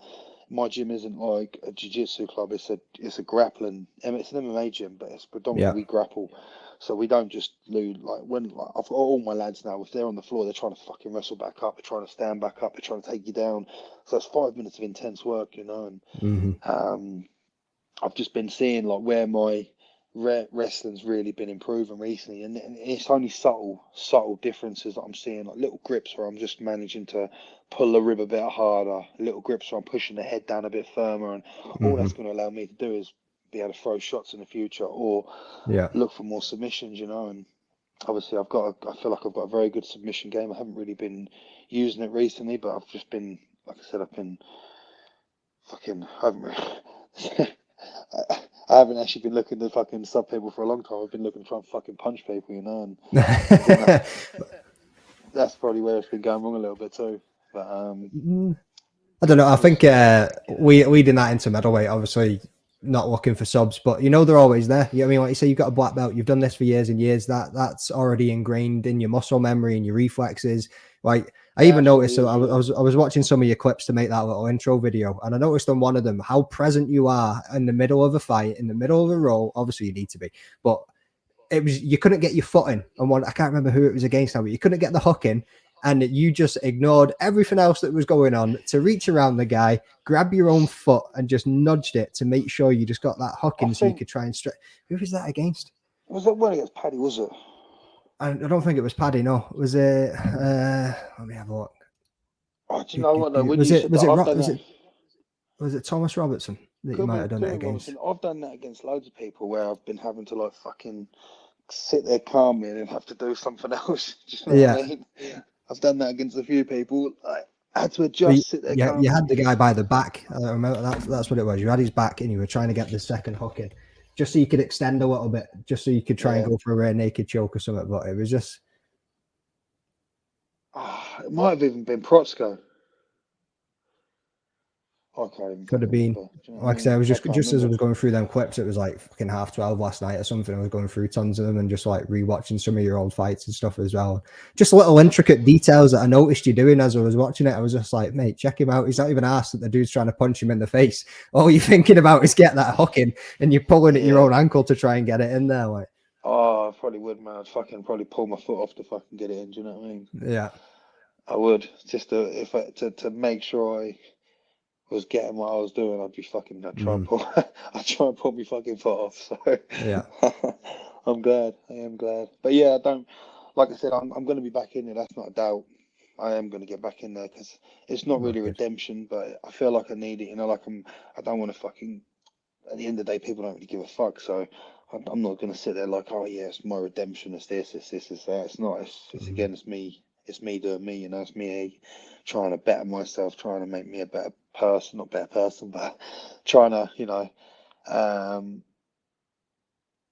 Speaker 5: my gym isn't like a jiu-jitsu club. It's a grappling. It's an MMA gym, but it's predominantly we grapple. So we don't just lose. Like I've got all my lads now. If they're on the floor, they're trying to fucking wrestle back up. They're trying to stand back up. They're trying to take you down. So it's 5 minutes of intense work, you know. And I've just been seeing like where my wrestling's really been improving recently, and it's only subtle differences that I'm seeing, like little grips where I'm just managing to pull the rib a bit harder, little grips where I'm pushing the head down a bit firmer, and all that's going to allow me to do is be able to throw shots in the future or look for more submissions, you know. And obviously I feel like I've got a very good submission game. I haven't really been using it recently, but I've just been, like I said, I've been fucking, I haven't really I haven't actually been looking to fucking sub people for a long time. I've been looking to try and fucking punch people, you know, and that's probably where it's been going wrong a little bit too. But
Speaker 4: I don't know. I think we did that into middleweight, obviously not looking for subs, but you know they're always there. You know what I mean? Like you say, you've got a black belt, you've done this for years and years. That's already ingrained in your muscle memory and your reflexes. Like I even noticed, so I was watching some of your clips to make that little intro video, and I noticed on one of them how present you are in the middle of a fight, in the middle of a roll. Obviously, you need to be, but you couldn't get your foot in. And I can't remember who it was against now, but you couldn't get the hook in, and you just ignored everything else that was going on to reach around the guy, grab your own foot, and just nudged it to make sure you just got that hook in, so you could try and stretch. Who was that against?
Speaker 5: Was that one against Paddy? Was it?
Speaker 4: I don't think it was Paddy. No, was it? Let me have a look.
Speaker 5: Oh, do you know what though?
Speaker 4: Was it Thomas Robertson that you might have done it against?
Speaker 5: Robertson. I've done that against loads of people where I've been having to like fucking sit there calmly and then have to do something else. Do you know what I mean? Yeah. I've done that against a few people. I had to adjust, sit there calmly.
Speaker 4: You had the guy by the back. I remember that's what it was. You had his back and you were trying to get the second hook in, just so you could extend a little bit, just so you could try and go for a rear naked choke or something. But it was just...
Speaker 5: it might have even been Protzko.
Speaker 4: Could have been. Like I said, I was just as I was going through them clips, it was like fucking 12:30 last night or something. I was going through tons of them and just like rewatching some of your old fights and stuff as well. Just little intricate details that I noticed you doing as I was watching it. I was just like, mate, check him out. He's not even asked that the dude's trying to punch him in the face. All you're thinking about is get that hook in, and you're pulling at your own ankle to try and get it in there. Like,
Speaker 5: I probably would, man. I'd fucking probably pull my foot off to fucking get it in. Do you know what I mean?
Speaker 4: Yeah,
Speaker 5: I would, just to make sure I was getting what I was doing. I'd try and pull my fucking foot off. So
Speaker 4: yeah.
Speaker 5: I'm glad. I am glad. But yeah, I don't like I said, I'm going to be back in there. That's not a doubt. I am going to get back in there because it's not really redemption, but I feel like I need it. You know, like I don't want to fucking. At the end of the day, people don't really give a fuck. So I'm not going to sit there like, oh yeah, it's my redemption. It's this, it's this, it's that. It's not. It's again, it's me. It's me doing me. You know, it's me trying to better myself, trying to make me a better person. Not better person, but trying to, you know,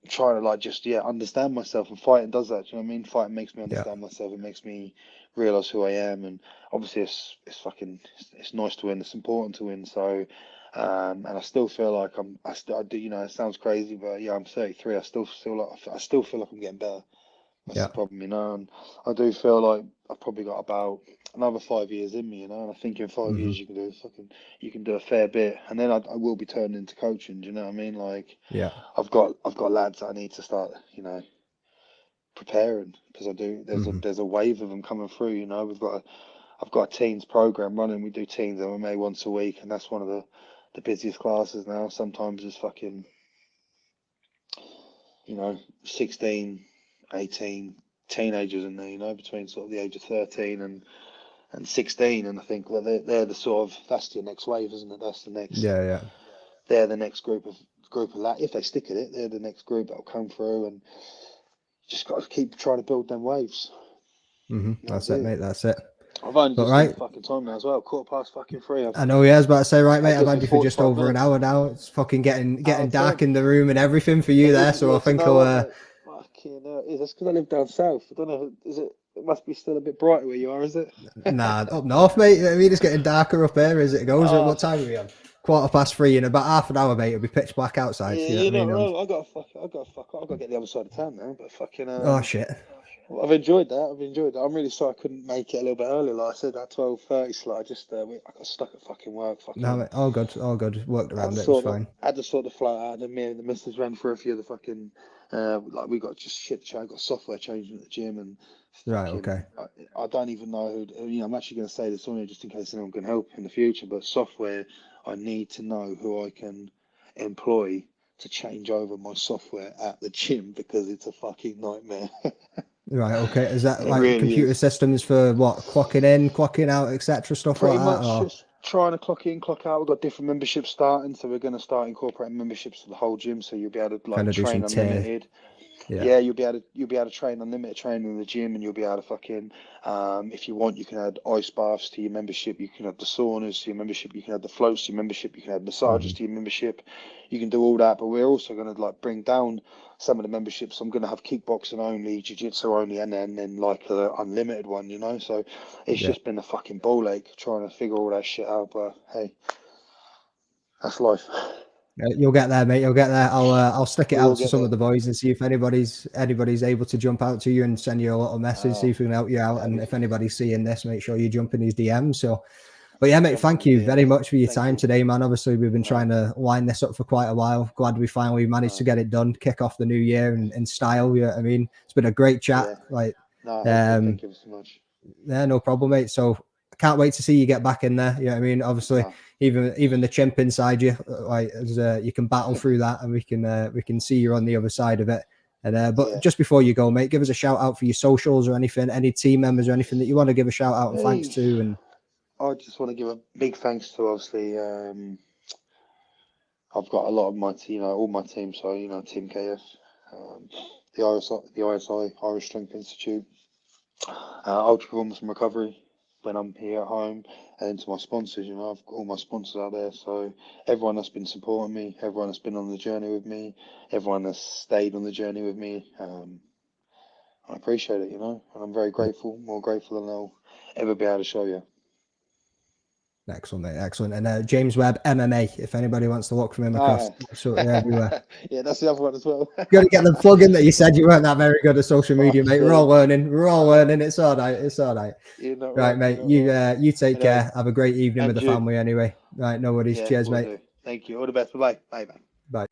Speaker 5: trying to like just understand myself. And fighting does that. Do you know what I mean? Fighting makes me understand myself. It makes me realize who I am. And obviously, it's nice to win. It's important to win. So. And I still feel like I do, you know, it sounds crazy, but yeah, I'm 33. I still feel like I'm getting better. That's the problem, you know, and I do feel like I've probably got about another 5 years in me, you know, and I think in 5 years you can do a fair bit, and then I will be turning into coaching. Do you know what I mean? Like, I've got lads that I need to start, you know, preparing because I do. There's a wave of them coming through. You know, I've got a teens program running. We do teens MMA once a week, and that's one of the busiest classes now. Sometimes it's fucking, you know, 16, 18 teenagers in there, you know, between sort of the age of 13 and 16. And I think they're the sort of, that's your next wave, isn't it? That's the next, they're the next group of that. If they stick at it, they're the next group that'll come through, and just got to keep trying to build them waves.
Speaker 4: That's it, mate. That's it.
Speaker 5: I've only just seen the fucking time now as well. 3:15.
Speaker 4: I know. Yeah, I was about to say, right, mate. I've had you for just over an hour now. It's fucking getting dark in the room and everything for you there. So I think I'll.
Speaker 5: Fucking that's because I live down south. I don't know. Is it? It must be still a bit brighter where you are, is it?
Speaker 4: Nah, up north, mate. I mean, it's getting darker up here as it goes. What time are we on? 3:15 in about half an hour, mate. It'll be pitch black outside.
Speaker 5: Yeah, you're not wrong. I got to get the other side of town now. But fucking.
Speaker 4: Oh shit.
Speaker 5: I've enjoyed that. I'm really sorry I couldn't make it a little bit earlier. Like I said, that 12:30 slot. I got stuck at fucking work.
Speaker 4: No, mate, all good. Worked around it. It's fine.
Speaker 5: I had to sort the flight out, and me and the missus ran for a few of the fucking. Like we got just shit change, got software changing at the gym, and
Speaker 4: right. Okay.
Speaker 5: I don't even know who. You know, I'm actually going to say this on here just in case anyone can help in the future. But software, I need to know who I can employ to change over my software at the gym because it's a fucking nightmare.
Speaker 4: Right, okay. Is that like really computer systems for what? Clocking in, clocking out, etc. Stuff
Speaker 5: pretty
Speaker 4: like
Speaker 5: much
Speaker 4: that?
Speaker 5: Just trying to clock in, clock out. We've got different memberships starting, so we're going to start incorporating memberships for the whole gym, so you'll be able to like train unlimited. Yeah, you'll be able to train unlimited training in the gym, and you'll be able to fucking if you want, you can add ice baths to your membership, you can add the saunas to your membership, you can add the floats to your membership, you can add massages to your membership. You can do all that, but we're also going to like bring down some of the memberships. I'm going to have kickboxing only, jiu-jitsu only, and then like the unlimited one, you know. So it's just been a fucking ball ache trying to figure all that shit out. But hey, that's life.
Speaker 4: You'll get there, mate. You'll get there. I'll stick it out to some of the boys and see if anybody's able to jump out to you and send you a little message, see if we can help you out. And if anybody's seeing this, make sure you jump in his DMs. So, but yeah, mate, thank you very much for your time today, man. Obviously, we've been trying to line this up for quite a while. Glad we finally managed to get it done, kick off the new year in style. You know what I mean? It's been a great chat. Like,
Speaker 5: thank you so much.
Speaker 4: Yeah, no problem, mate. So I can't wait to see you get back in there. You know what I mean? Obviously, even the chimp inside you, like you can battle through that, and we can see you're on the other side of it. And but just before you go, mate, give us a shout out for your socials or anything, any team members or anything that you want to give a shout out and thanks to. And
Speaker 5: I just want to give a big thanks to obviously. I've got a lot of my team, all my team. So Team KF, the ISI Irish Strength Institute, Ultra Performance and Recovery when I'm here at home, and to my sponsors. I've got all my sponsors out there. So everyone that's been supporting me, everyone that's been on the journey with me, everyone that's stayed on the journey with me, I appreciate it. And I'm very grateful, more grateful than I'll ever be able to show you.
Speaker 4: Excellent, mate. Excellent. And James Webb MMA, if anybody wants to look from him across absolutely everywhere.
Speaker 5: Yeah, that's the other one as well.
Speaker 4: Got to get them plug in that you said you weren't that very good at social media, mate. We're all learning. It's all right. It's all right. Right, mate. You take care. Have a great evening with the family anyway. Right, no worries. Cheers, mate.
Speaker 5: Do. Thank you. All the best. Bye. Bye.
Speaker 4: Bye.